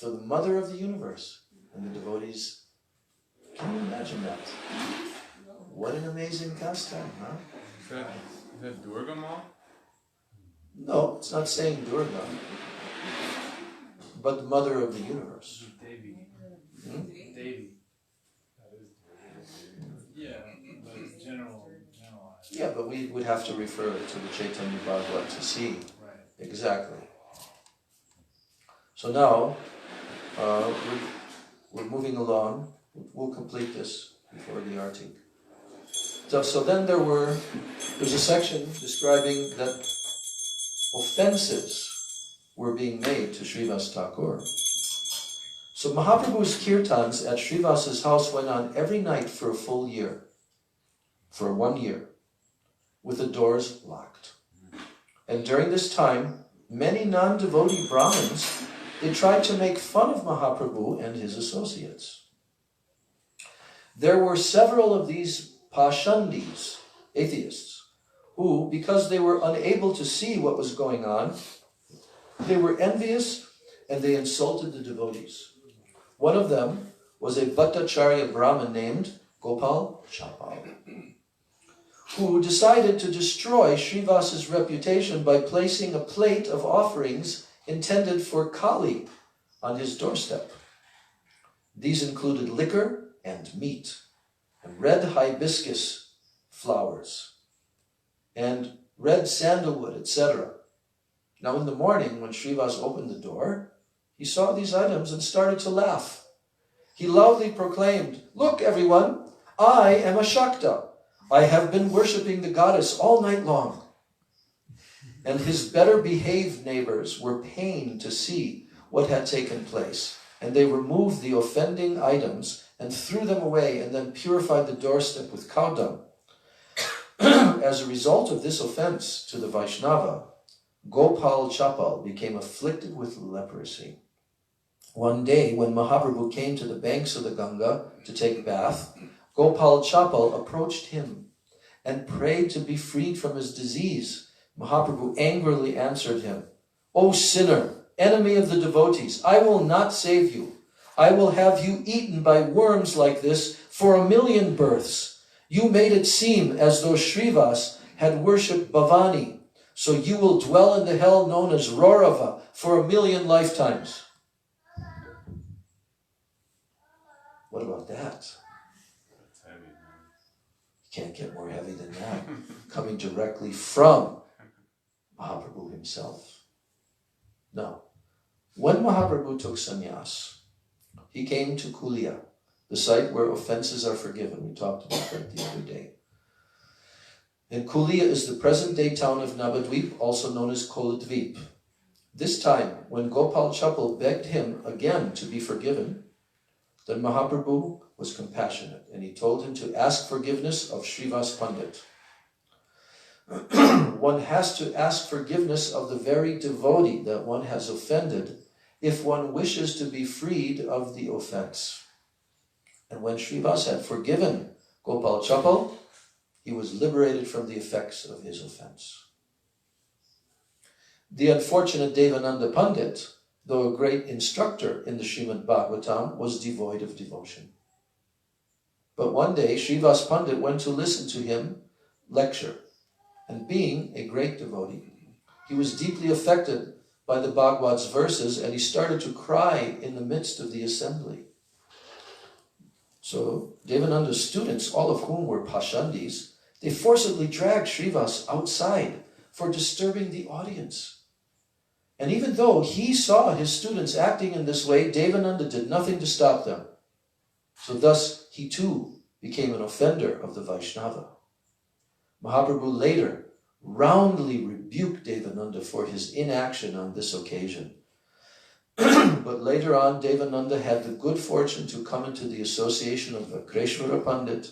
the mother of the universe. And the devotees, can you imagine that? What an amazing pastime, huh? Is that Durga Ma? No, it's not saying Durga, but the mother of the universe. Devi. Hmm? Devi. Yeah, but it's generalized. Yeah, but we would have to refer to the Chaitanya Bhagavat to see. Right. Exactly. So now, we're moving along. We'll complete this before the arti. So then there's a section describing that offenses were being made to Srivas Thakur. So Mahaprabhu's kirtans at Srivas's house went on every night for a full year, for 1 year, with the doors locked. And during this time, many non-devotee Brahmins, they tried to make fun of Mahaprabhu and his associates. There were several of these Pashandis, atheists, who, because they were unable to see what was going on, they were envious and they insulted the devotees. One of them was a Bhattacharya Brahmin named Gopal Chapal, who decided to destroy Srivas's reputation by placing a plate of offerings intended for Kali on his doorstep. These included liquor and meat, and red hibiscus flowers, and red sandalwood, etc. Now in the morning, when Srivas opened the door, he saw these items and started to laugh. He loudly proclaimed, "Look, everyone, I am a Shakta. I have been worshipping the goddess all night long." And his better behaved neighbors were pained to see what had taken place, and they removed the offending items and threw them away and then purified the doorstep with cow dung. As a result of this offense to the Vaishnava, Gopal Chapal became afflicted with leprosy. One day, when Mahaprabhu came to the banks of the Ganga to take bath, Gopal Chapal approached him and prayed to be freed from his disease. Mahaprabhu angrily answered him, "O sinner, enemy of the devotees, I will not save you. I will have you eaten by worms like this for 1,000,000 births. You made it seem as though Srivas had worshipped Bhavani, So you will dwell in the hell known as Rorava for 1,000,000 lifetimes. What about that? Heavy, man. Can't get more heavy than that. Coming directly from Mahaprabhu himself. Now, when Mahaprabhu took sannyas, he came to Kulia, the site where offenses are forgiven. We talked about that the other day. And Kulia is the present-day town of Navadvip, also known as Koladvip. This time, when Gopal Chapal begged him again to be forgiven, then Mahaprabhu was compassionate, and he told him to ask forgiveness of Srivas Pandit. One has to ask forgiveness of the very devotee that one has offended if one wishes to be freed of the offense. And when Srivas had forgiven Gopal Chapal, he was liberated from the effects of his offense. The unfortunate Devananda Pandit, though a great instructor in the Srimad Bhagavatam, was devoid of devotion. But one day, Srivas Pandit went to listen to him lecture, and being a great devotee, he was deeply affected by the Bhagavat's verses, and he started to cry in the midst of the assembly. So Devananda's students, all of whom were Pashandis, they forcibly dragged Srivas outside for disturbing the audience. And even though he saw his students acting in this way, Devananda did nothing to stop them. So thus he too became an offender of the Vaishnava. Mahaprabhu later roundly rebuked Devananda for his inaction on this occasion. But later on, Devananda had the good fortune to come into the association of Vakreshwara Pandit,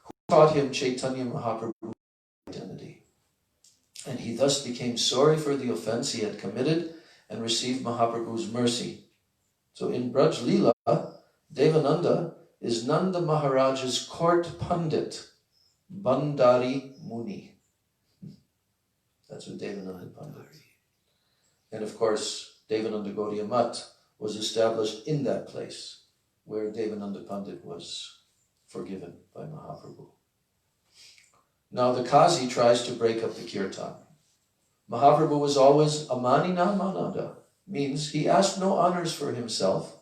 who taught him Chaitanya Mahaprabhu's identity. And he thus became sorry for the offense he had committed and received Mahaprabhu's mercy. So in Braj Leela, Devananda is Nanda Maharaj's court Pandit, Bandari Muni. That's what Devananda Pandit. And of course, Devananda Gaudiya Math was established in that place where Devananda Pandit was forgiven by Mahaprabhu. Now the Qazi tries to break up the kirtan. Mahaprabhu was always amanina manada, means he asked no honors for himself,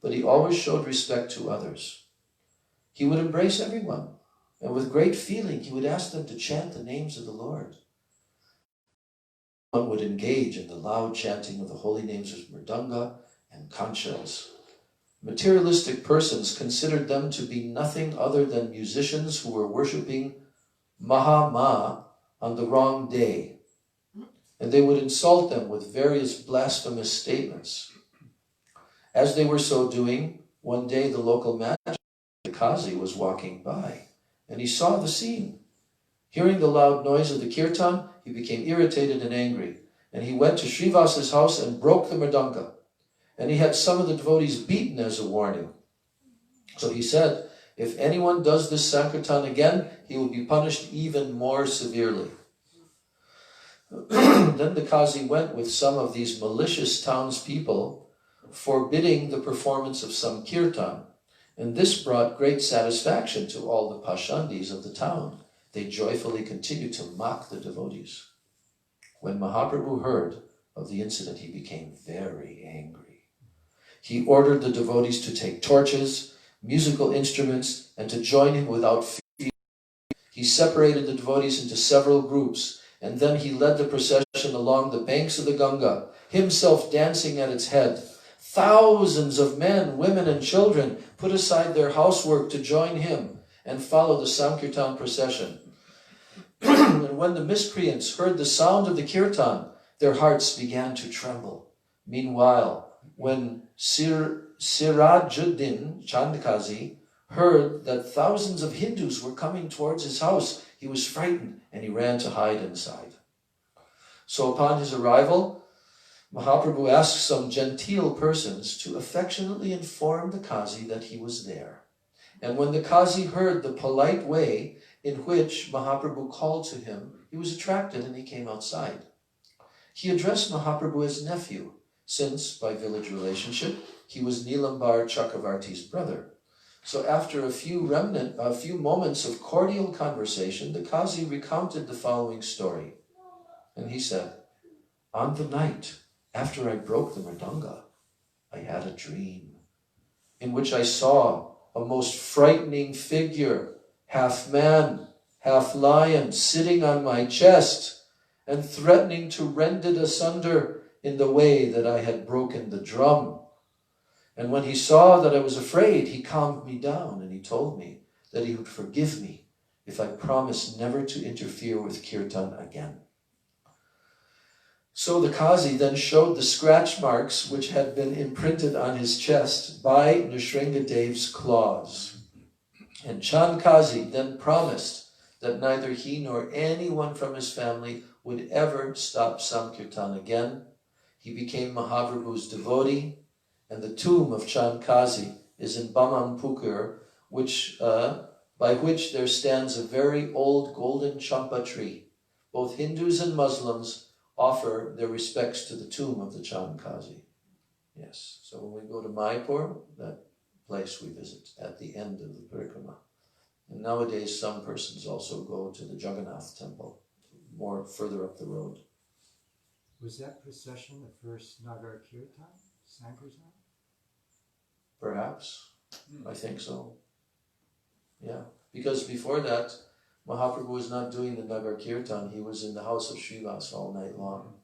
but he always showed respect to others. He would embrace everyone, and with great feeling he would ask them to chant the names of the Lord. One would engage in the loud chanting of the holy names of Mridanga and Kanchas. Materialistic persons considered them to be nothing other than musicians who were worshipping Mahama on the wrong day, and they would insult them with various blasphemous statements. As they were so doing, one day the local magistrate, the Qazi, was walking by, and he saw the scene. Hearing the loud noise of the kirtan, he became irritated and angry, and he went to Srivas's house and broke the mridanga, and he had some of the devotees beaten as a warning. So he said, if anyone does this sankirtan again, he will be punished even more severely. Then the Qazi went with some of these malicious townspeople, forbidding the performance of some kirtan, and this brought great satisfaction to all the Pashandis of the town. They joyfully continued to mock the devotees. When Mahaprabhu heard of the incident, he became very angry. He ordered the devotees to take torches, musical instruments, and to join him without fear. He separated the devotees into several groups, and then he led the procession along the banks of the Ganga, himself dancing at its head. Thousands of men, women, and children put aside their housework to join him and follow the Sankirtan procession. And when the miscreants heard the sound of the kirtan, their hearts began to tremble. Meanwhile, when Sirajuddin Chandkazi heard that thousands of Hindus were coming towards his house, he was frightened and he ran to hide inside. So upon his arrival, Mahaprabhu asked some genteel persons to affectionately inform the Qazi that he was there. And when the Qazi heard the polite way in which Mahaprabhu called to him, he was attracted and he came outside. He addressed Mahaprabhu as nephew, since, by village relationship, he was Nilambar Chakravarti's brother. So after a few moments of cordial conversation, the Qazi recounted the following story. And he said, on the night after I broke the mridanga, I had a dream in which I saw a most frightening figure, half man, half lion, sitting on my chest and threatening to rend it asunder in the way that I had broken the drum. And when he saw that I was afraid, he calmed me down and he told me that he would forgive me if I promised never to interfere with kirtan again. So the Qazi then showed the scratch marks which had been imprinted on his chest by Nrsingadev's claws. And Chand Qazi then promised that neither he nor anyone from his family would ever stop Sankirtan again. He became Mahaprabhu's devotee, and the tomb of Chand Qazi is in Bamanpukur, by which there stands a very old golden champa tree. Both Hindus and Muslims offer their respects to the tomb of the Chand Qazi. Yes, so when we go to Mayapur, that place we visit at the end of the parikrama. And nowadays some persons also go to the Jagannath temple, more further up the road. Was that procession the first Nagar Kirtan, Sankirtan? Perhaps, I think so. Yeah, because before that, Mahaprabhu was not doing the Nagar Kirtan. He was in the house of Srivas all night long.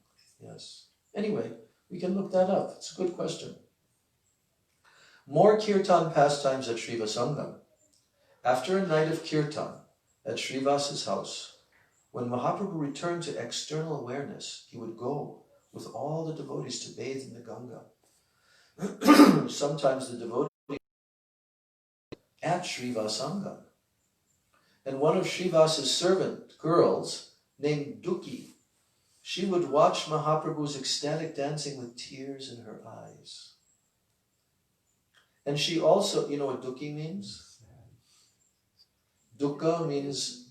Yes. Anyway, we can look that up. It's a good question. More Kirtan pastimes at Srivasangam. After a night of Kirtan at Srivas's house, when Mahaprabhu returned to external awareness, he would go with all the devotees to bathe in the Ganga. Sometimes the devotees at Srivasangam. And one of Srivas's servant girls, named Duki, she would watch Mahaprabhu's ecstatic dancing with tears in her eyes. And she also, you know what Duki means? Dukkha means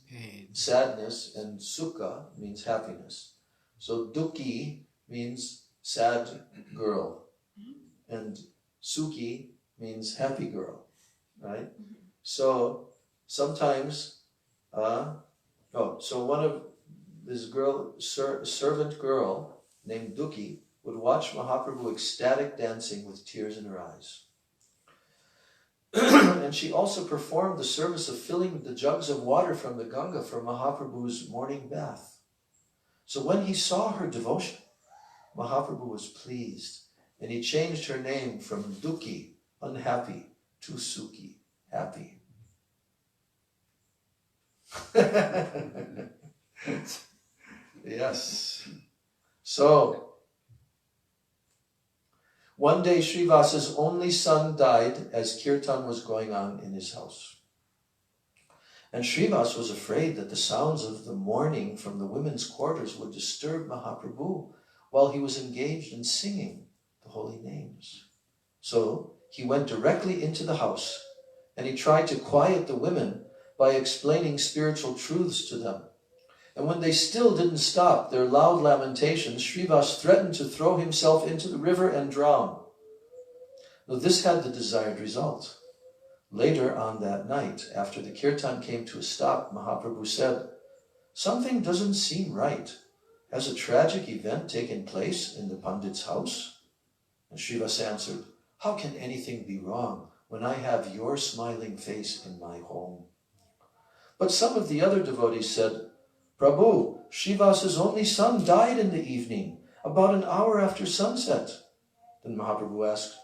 sadness, and Sukha means happiness. So Duki means sad girl, and Sukhi means happy girl, right? So sometimes, so one of this girl, servant girl named Duki, would watch Mahaprabhu ecstatic dancing with tears in her eyes. And she also performed the service of filling the jugs of water from the Ganga for Mahaprabhu's morning bath. So when he saw her devotion, Mahaprabhu was pleased, and he changed her name from Duki, unhappy, to Sukhi, happy. Yes. So, one day Srivas's only son died as Kirtan was going on in his house. And Srivas was afraid that the sounds of the mourning from the women's quarters would disturb Mahaprabhu while he was engaged in singing the holy names. So he went directly into the house and he tried to quiet the women by explaining spiritual truths to them. And when they still didn't stop their loud lamentations, Srivas threatened to throw himself into the river and drown. Now this had the desired result. Later on that night, after the kirtan came to a stop, Mahaprabhu said, "Something doesn't seem right. Has a tragic event taken place in the Pandit's house?" And Srivas answered, "How can anything be wrong when I have your smiling face in my home?" But some of the other devotees said, "Prabhu, Srivas's only son died in the evening, about an hour after sunset." Then Mahaprabhu asked,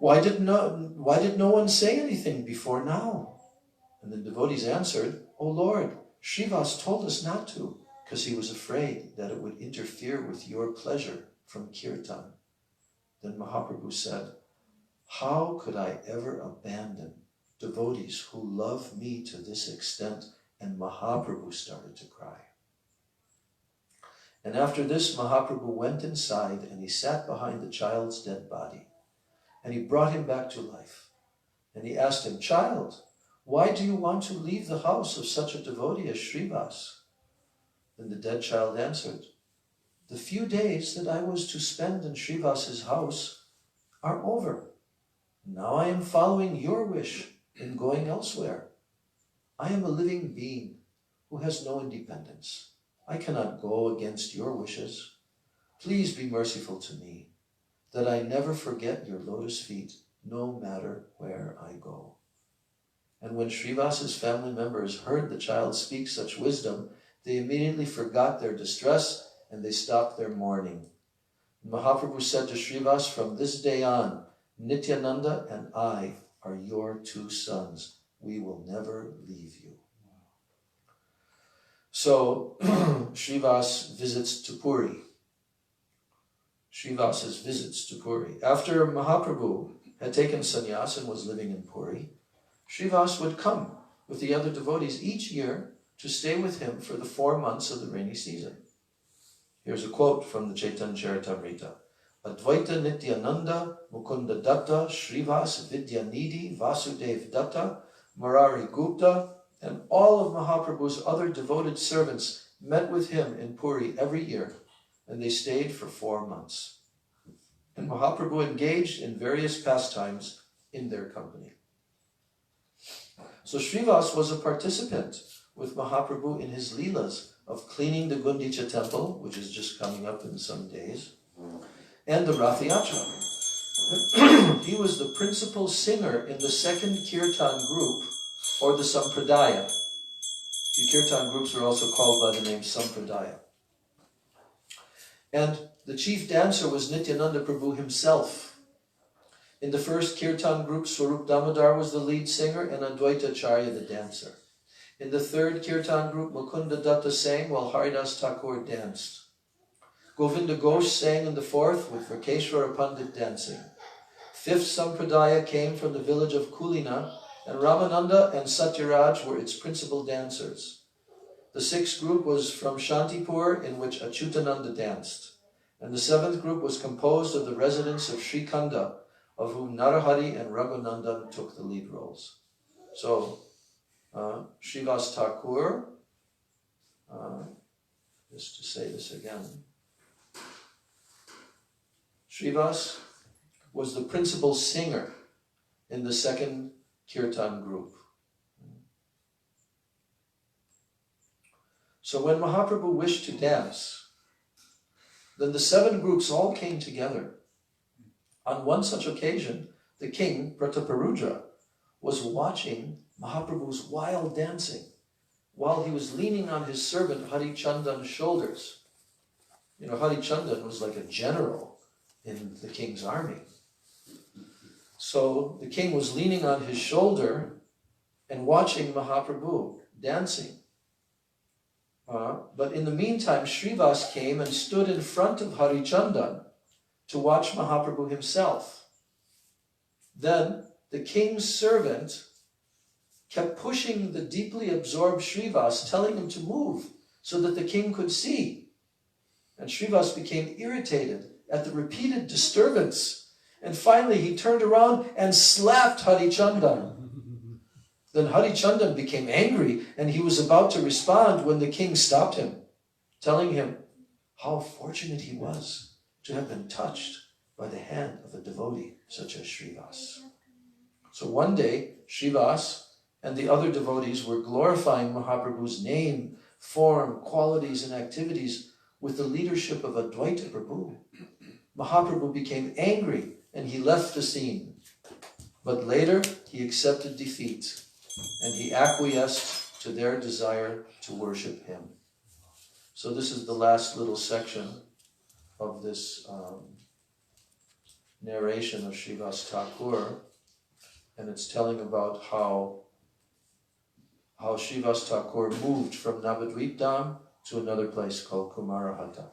why did no one say anything before now? And the devotees answered, "O Lord, Srivas told us not to, because he was afraid that it would interfere with your pleasure from kirtan." Then Mahaprabhu said, "How could I ever abandon devotees who love me to this extent?" And Mahaprabhu started to cry. And after this, Mahaprabhu went inside and he sat behind the child's dead body. And he brought him back to life. And he asked him, "Child, why do you want to leave the house of such a devotee as Srivas?" Then the dead child answered, "The few days that I was to spend in Srivas's house are over. Now I am following your wish in going elsewhere. I am a living being who has no independence. I cannot go against your wishes. Please be merciful to me, that I never forget your lotus feet, no matter where I go. And when Srivas's family members heard the child speak such wisdom, they immediately forgot their distress and they stopped their mourning. Mahaprabhu said to Srivas, from this day on, Nityananda and I are your two sons. We will never leave you. So Srivas visits to Puri. Srivas's visits to Puri. After Mahaprabhu had taken sannyas and was living in Puri, Srivas would come with the other devotees each year to stay with him for the 4 months of the rainy season. Here's a quote from the Chaitanya Charitamrita. Advaita Nityananda Mukunda Datta Srivas Vidyanidhi Vasudev Datta Murari Gupta and all of Mahaprabhu's other devoted servants met with him in Puri every year, and they stayed for 4 months. And Mahaprabhu engaged in various pastimes in their company. So Srivas was a participant with Mahaprabhu in his leelas of cleaning the Gundicha temple, which is just coming up in some days, and the Rath Yatra. He was the principal singer in the second kirtan group, or the Sampradaya. The kirtan groups are also called by the name Sampradaya. And the chief dancer was Nityananda Prabhu himself. In the first kirtan group, Swarup Damodar was the lead singer and Advaita Acharya the dancer. In the third kirtan group, Mukunda Datta sang while Haridas Thakur danced. Govinda Ghosh sang in the fourth with Rakeshwara Pandit dancing. Fifth Sampradaya came from the village of Kulina, and Ramananda and Satyaraj were its principal dancers. The sixth group was from Shantipur, in which Achyutananda danced. And the seventh group was composed of the residents of Srikanda, of whom Narahari and Raghunandan took the lead roles. So, Srivas Thakur, just to say this again, Srivas was the principal singer in the second kirtan group. So when Mahaprabhu wished to dance, then the 7 groups all came together. On one such occasion, the king, Prataparudra, was watching Mahaprabhu's wild dancing while he was leaning on his servant Hari Chandan's shoulders. You know, Hari Chandan was like a general in the king's army. So the king was leaning on his shoulder and watching Mahaprabhu dancing. But in the meantime, Srivas came and stood in front of Hari Chandan to watch Mahaprabhu himself. Then the king's servant kept pushing the deeply absorbed Srivas, telling him to move so that the king could see. And Srivas became irritated at the repeated disturbance. And finally he turned around and slapped Hari Chandan. Then Hari Chandan became angry and he was about to respond when the king stopped him, telling him how fortunate he was to have been touched by the hand of a devotee such as Srivas. So one day, Srivas and the other devotees were glorifying Mahaprabhu's name, form, qualities, and activities with the leadership of Advaita Prabhu. Mahaprabhu became angry and he left the scene. But later, he accepted defeat and he acquiesced to their desire to worship him. So this is the last little section of this narration of Srivas Thakur, and it's telling about how Srivas Thakur moved from Navadvip Dham to another place called Kumarahata.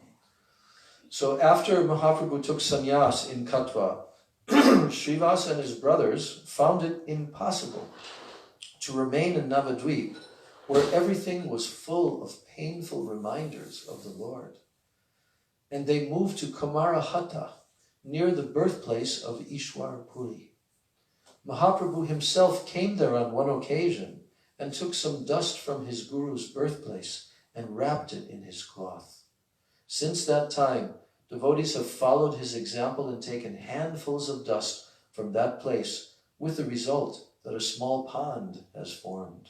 So after Mahaprabhu took sannyas in Katha, Srivas and his brothers found it impossible to remain in Navadvip, where everything was full of painful reminders of the Lord. And they moved to Kumarahata, near the birthplace of Ishwar Puri. Mahaprabhu himself came there on one occasion and took some dust from his guru's birthplace and wrapped it in his cloth. Since that time, devotees have followed his example and taken handfuls of dust from that place, with the result that a small pond has formed.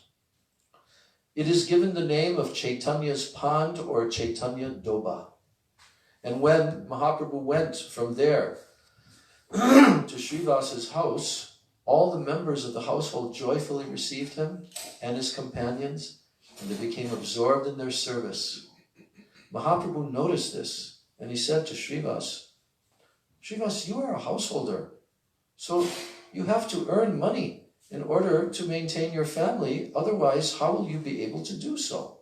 It is given the name of Chaitanya's pond or Chaitanya Doba. And when Mahaprabhu went from there to Srivas's house, all the members of the household joyfully received him and his companions, and they became absorbed in their service. Mahaprabhu noticed this, and he said to Srivas, Srivas, you are a householder, so you have to earn money in order to maintain your family, otherwise how will you be able to do so?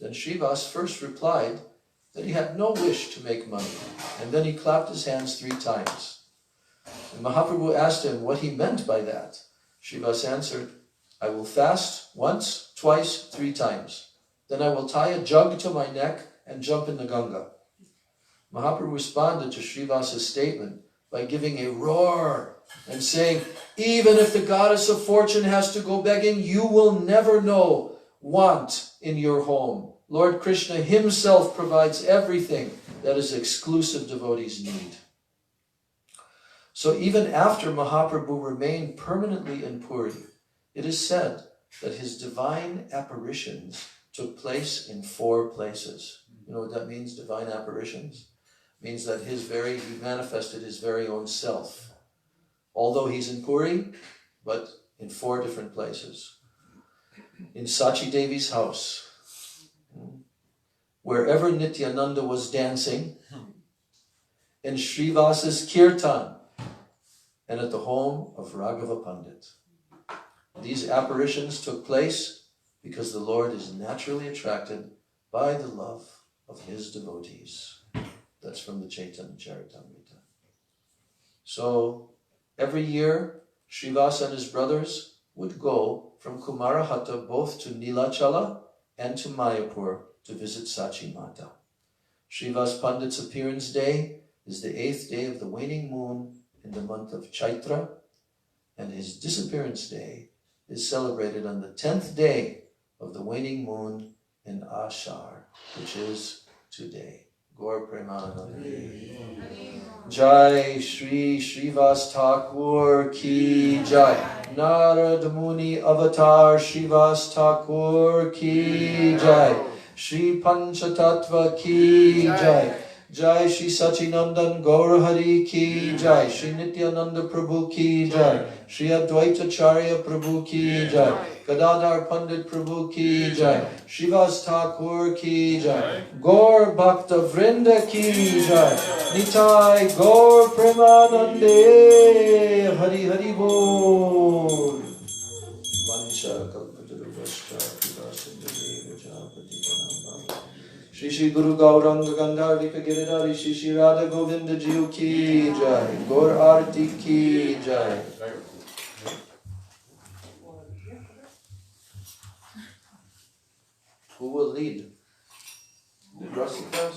Then Srivas first replied that he had no wish to make money, and then he clapped his hands 3 times. And Mahaprabhu asked him what he meant by that. Srivas answered, I will fast once, twice, 3 times. Then I will tie a jug to my neck and jump in the Ganga. Mahaprabhu responded to Srivas's statement by giving a roar and saying, even if the goddess of fortune has to go begging, you will never know want in your home. Lord Krishna himself provides everything that his exclusive devotees need. So even after Mahaprabhu remained permanently in Puri, it is said that his divine apparitions took place in 4 places. You know what that means, divine apparitions? It means that he manifested his very own self. Although he's in Puri, but in 4 different places. In Sachi Devi's house, wherever Nityananda was dancing, in Srivas's kirtan, and at the home of Raghava Pandit. These apparitions took place because the Lord is naturally attracted by the love of his devotees. That's from the Chaitanya Charitamrita. So, every year, Srivas and his brothers would go from Kumarahata both to Nilachala and to Mayapur to visit Sachi Mata. Srivas Pandit's appearance day is the 8th day of the waning moon in the month of Chaitra, and his disappearance day is celebrated on the 10th day of the waning moon in Ashar, which is today. Gaur Premanandi. Jai Shri Srivas Thakur Ki Jai. Narad Muni Avatar Srivas Thakur Ki Jai. Shri Panchatattva Ki Jai. Jai Shri Sachinandan Gaurahari Ki Jai. Shri Nityananda Prabhu Ki Jai. Shri Advaita Charya Prabhu Ki Jai. Gadadhar Pandit Prabhu Ki Jai. Srivas Thakur Ki Jai. Gaur Bhakta Vrinda Ki Jai. Nitai Gaur Premanande. Hari Hari Bol. Vancha Kalpataruvashta Pivasindhadeva Japati. Shri Shri Guru Gauranga Gandharvika Giridhari Shri Shri Radha Govinda Jiu Ki Jai. Gaur Arti Ki Jai. Who will lead? Did Rasika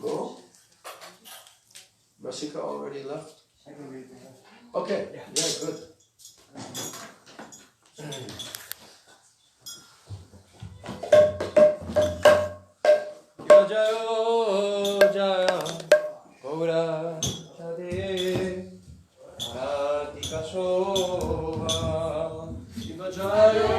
go? Rasika already left? Okay, yeah, good. Jayo Jaya Gaura Jade Radhika Shobha Shiva Jayo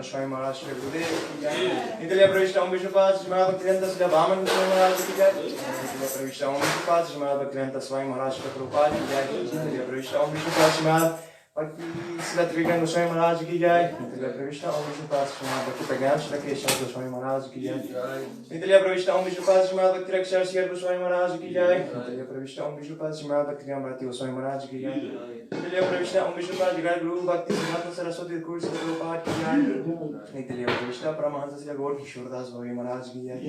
Swami Maharaj, Srila Gurudev ki jai. Nitya Pravishta Om Vishnupada Srimad Bhaktivedanta Srila Bhaman Swami Maharaj ki jai. Nitya Pravishta Om Vishnupada Srimad Bhaktivedanta Swami Maharaj Srila Prabhupada ki jai. Nitya Pravishta Om Vishnupada Srimad Bhakti Srila Trivikram Swami Maharaj ki jai. Nitya Pravishta Om Vishnupada Srimad Bhakti Pragyan Srila Keshav Swami Maharaj ki jai. Nitya Pravishta Om Vishnupada Srimad Bhakti Rakshar Srila Swami Maharaj ki jai. Nitya Pravishta Om Vishnupada Srimad Bhakti Ramrati Swami Maharaj ki jai. Nitya Pravishta Om Vishnupada Jagad Guru Bhakti Siddhanta Saraswati Guru Srila Prabhupada ki jai. Nitya Pravishta Paramahansa Srila Gaur Kishordas Bhavi Maharaj ki jai.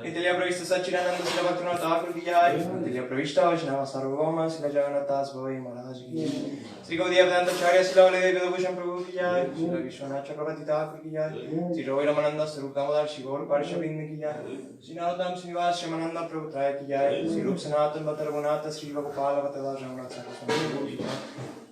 Nitya Pravishta Satchidananda Srila Bhaktivinoda Thakur ki jai. Nitya Pravishta Vaishnava Sarvabhauma Srila Jagannath Das Bhavi Maharaj ki jai. Sri Gurudev Acharya Srila Baladev Vedabhushan Prabhu ki jai. Srila Vishwanath Chakravarti Thakur ki jai. Sri Roy Ramananda Sarup Damodar Shri Gaur Parshabind ki jai. Sri Narotam Srivas Shyamananda Prabhu Traya ki jai. Sri Rup Sanatan Bhatta Raghunatha Sri Gopala Bhatta Raghunath Saraswati Prabhu ki jai.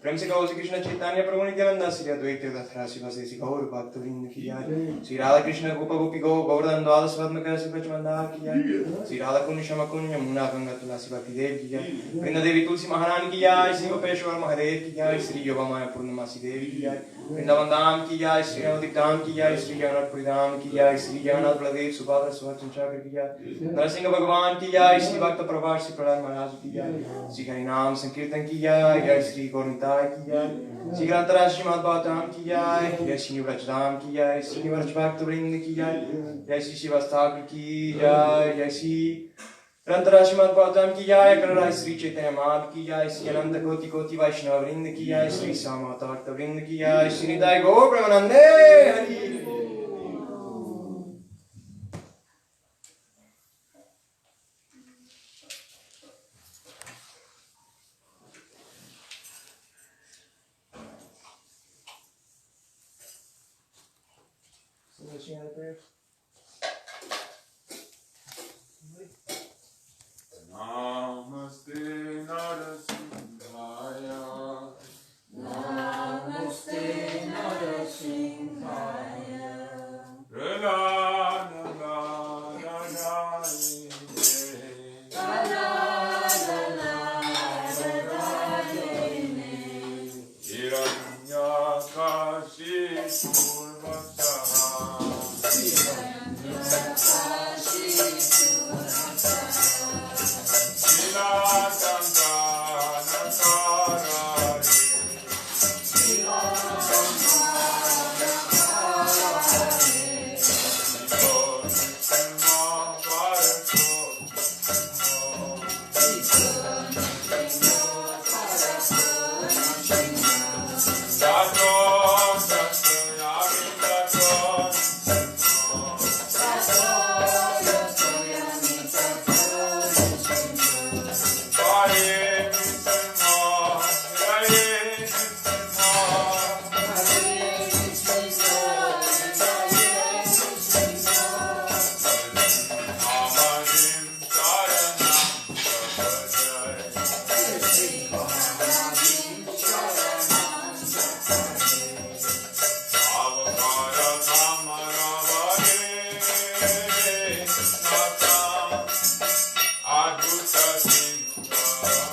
प्रेम से कहो श्री कृष्ण चैतन्य प्रभु नित्यानंद श्री अद्वैत गदाधर शिवासी गौर भक्तवृंद की जय श्री राधा कृष्ण गोप गोपी गौ गौरधन द्वादश पद्म श्री ब्रजमंदार की जय श्री राधा कुंज शमकुंज यमुना गंगा तुलसी भक्ति देव की जय वृंदा देवी तुलसी महारानी की जय श्री गोपेश्वर महादेव की जय श्री योगमाया पूर्णमासी देवी की जय वृंदावन धाम की जय श्री नवदीप धाम की जय श्री जगन्नाथपुरी धाम की जय श्री जगन्नाथ बलदेव सुभद्रा सुभद्रा चक्र की जय नरसिंह भगवान की जय श्री भक्त प्रभार श्री प्रहलाद महाराज की जय श्री हरि नाम संकीर्तन की जय जय श्री गौरता की जय श्री ग्रंथराज श्रीमद् भागवतम की जय जय श्री व्रजधाम की जय श्री व्रज भक्त वृंद की जय जय श्री शिवास ठाकुर की जय जय श्री ग्रंथराज श्रीमद् भागवतम की जय करुणाई श्री चैतन्य महाप्रभु की जय श्री अनंत कोटि कोटि वैष्णव वृंद की जय श्री श्यामाता भक्त वृंद की जय श्री निताय गौर प्रेमानंदे Hari Namaste Narasimhaya. Namaste Narasimhaya. Rala Rala Rala Rala Rala Rala Hiranyakashi Purvasaha. Adhuta Singha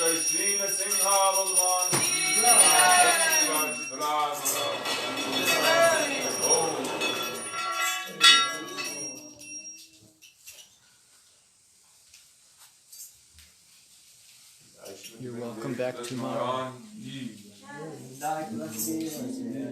Jai Shri Singha Bhagwan Ki Jai. You're welcome back tomorrow. Jai.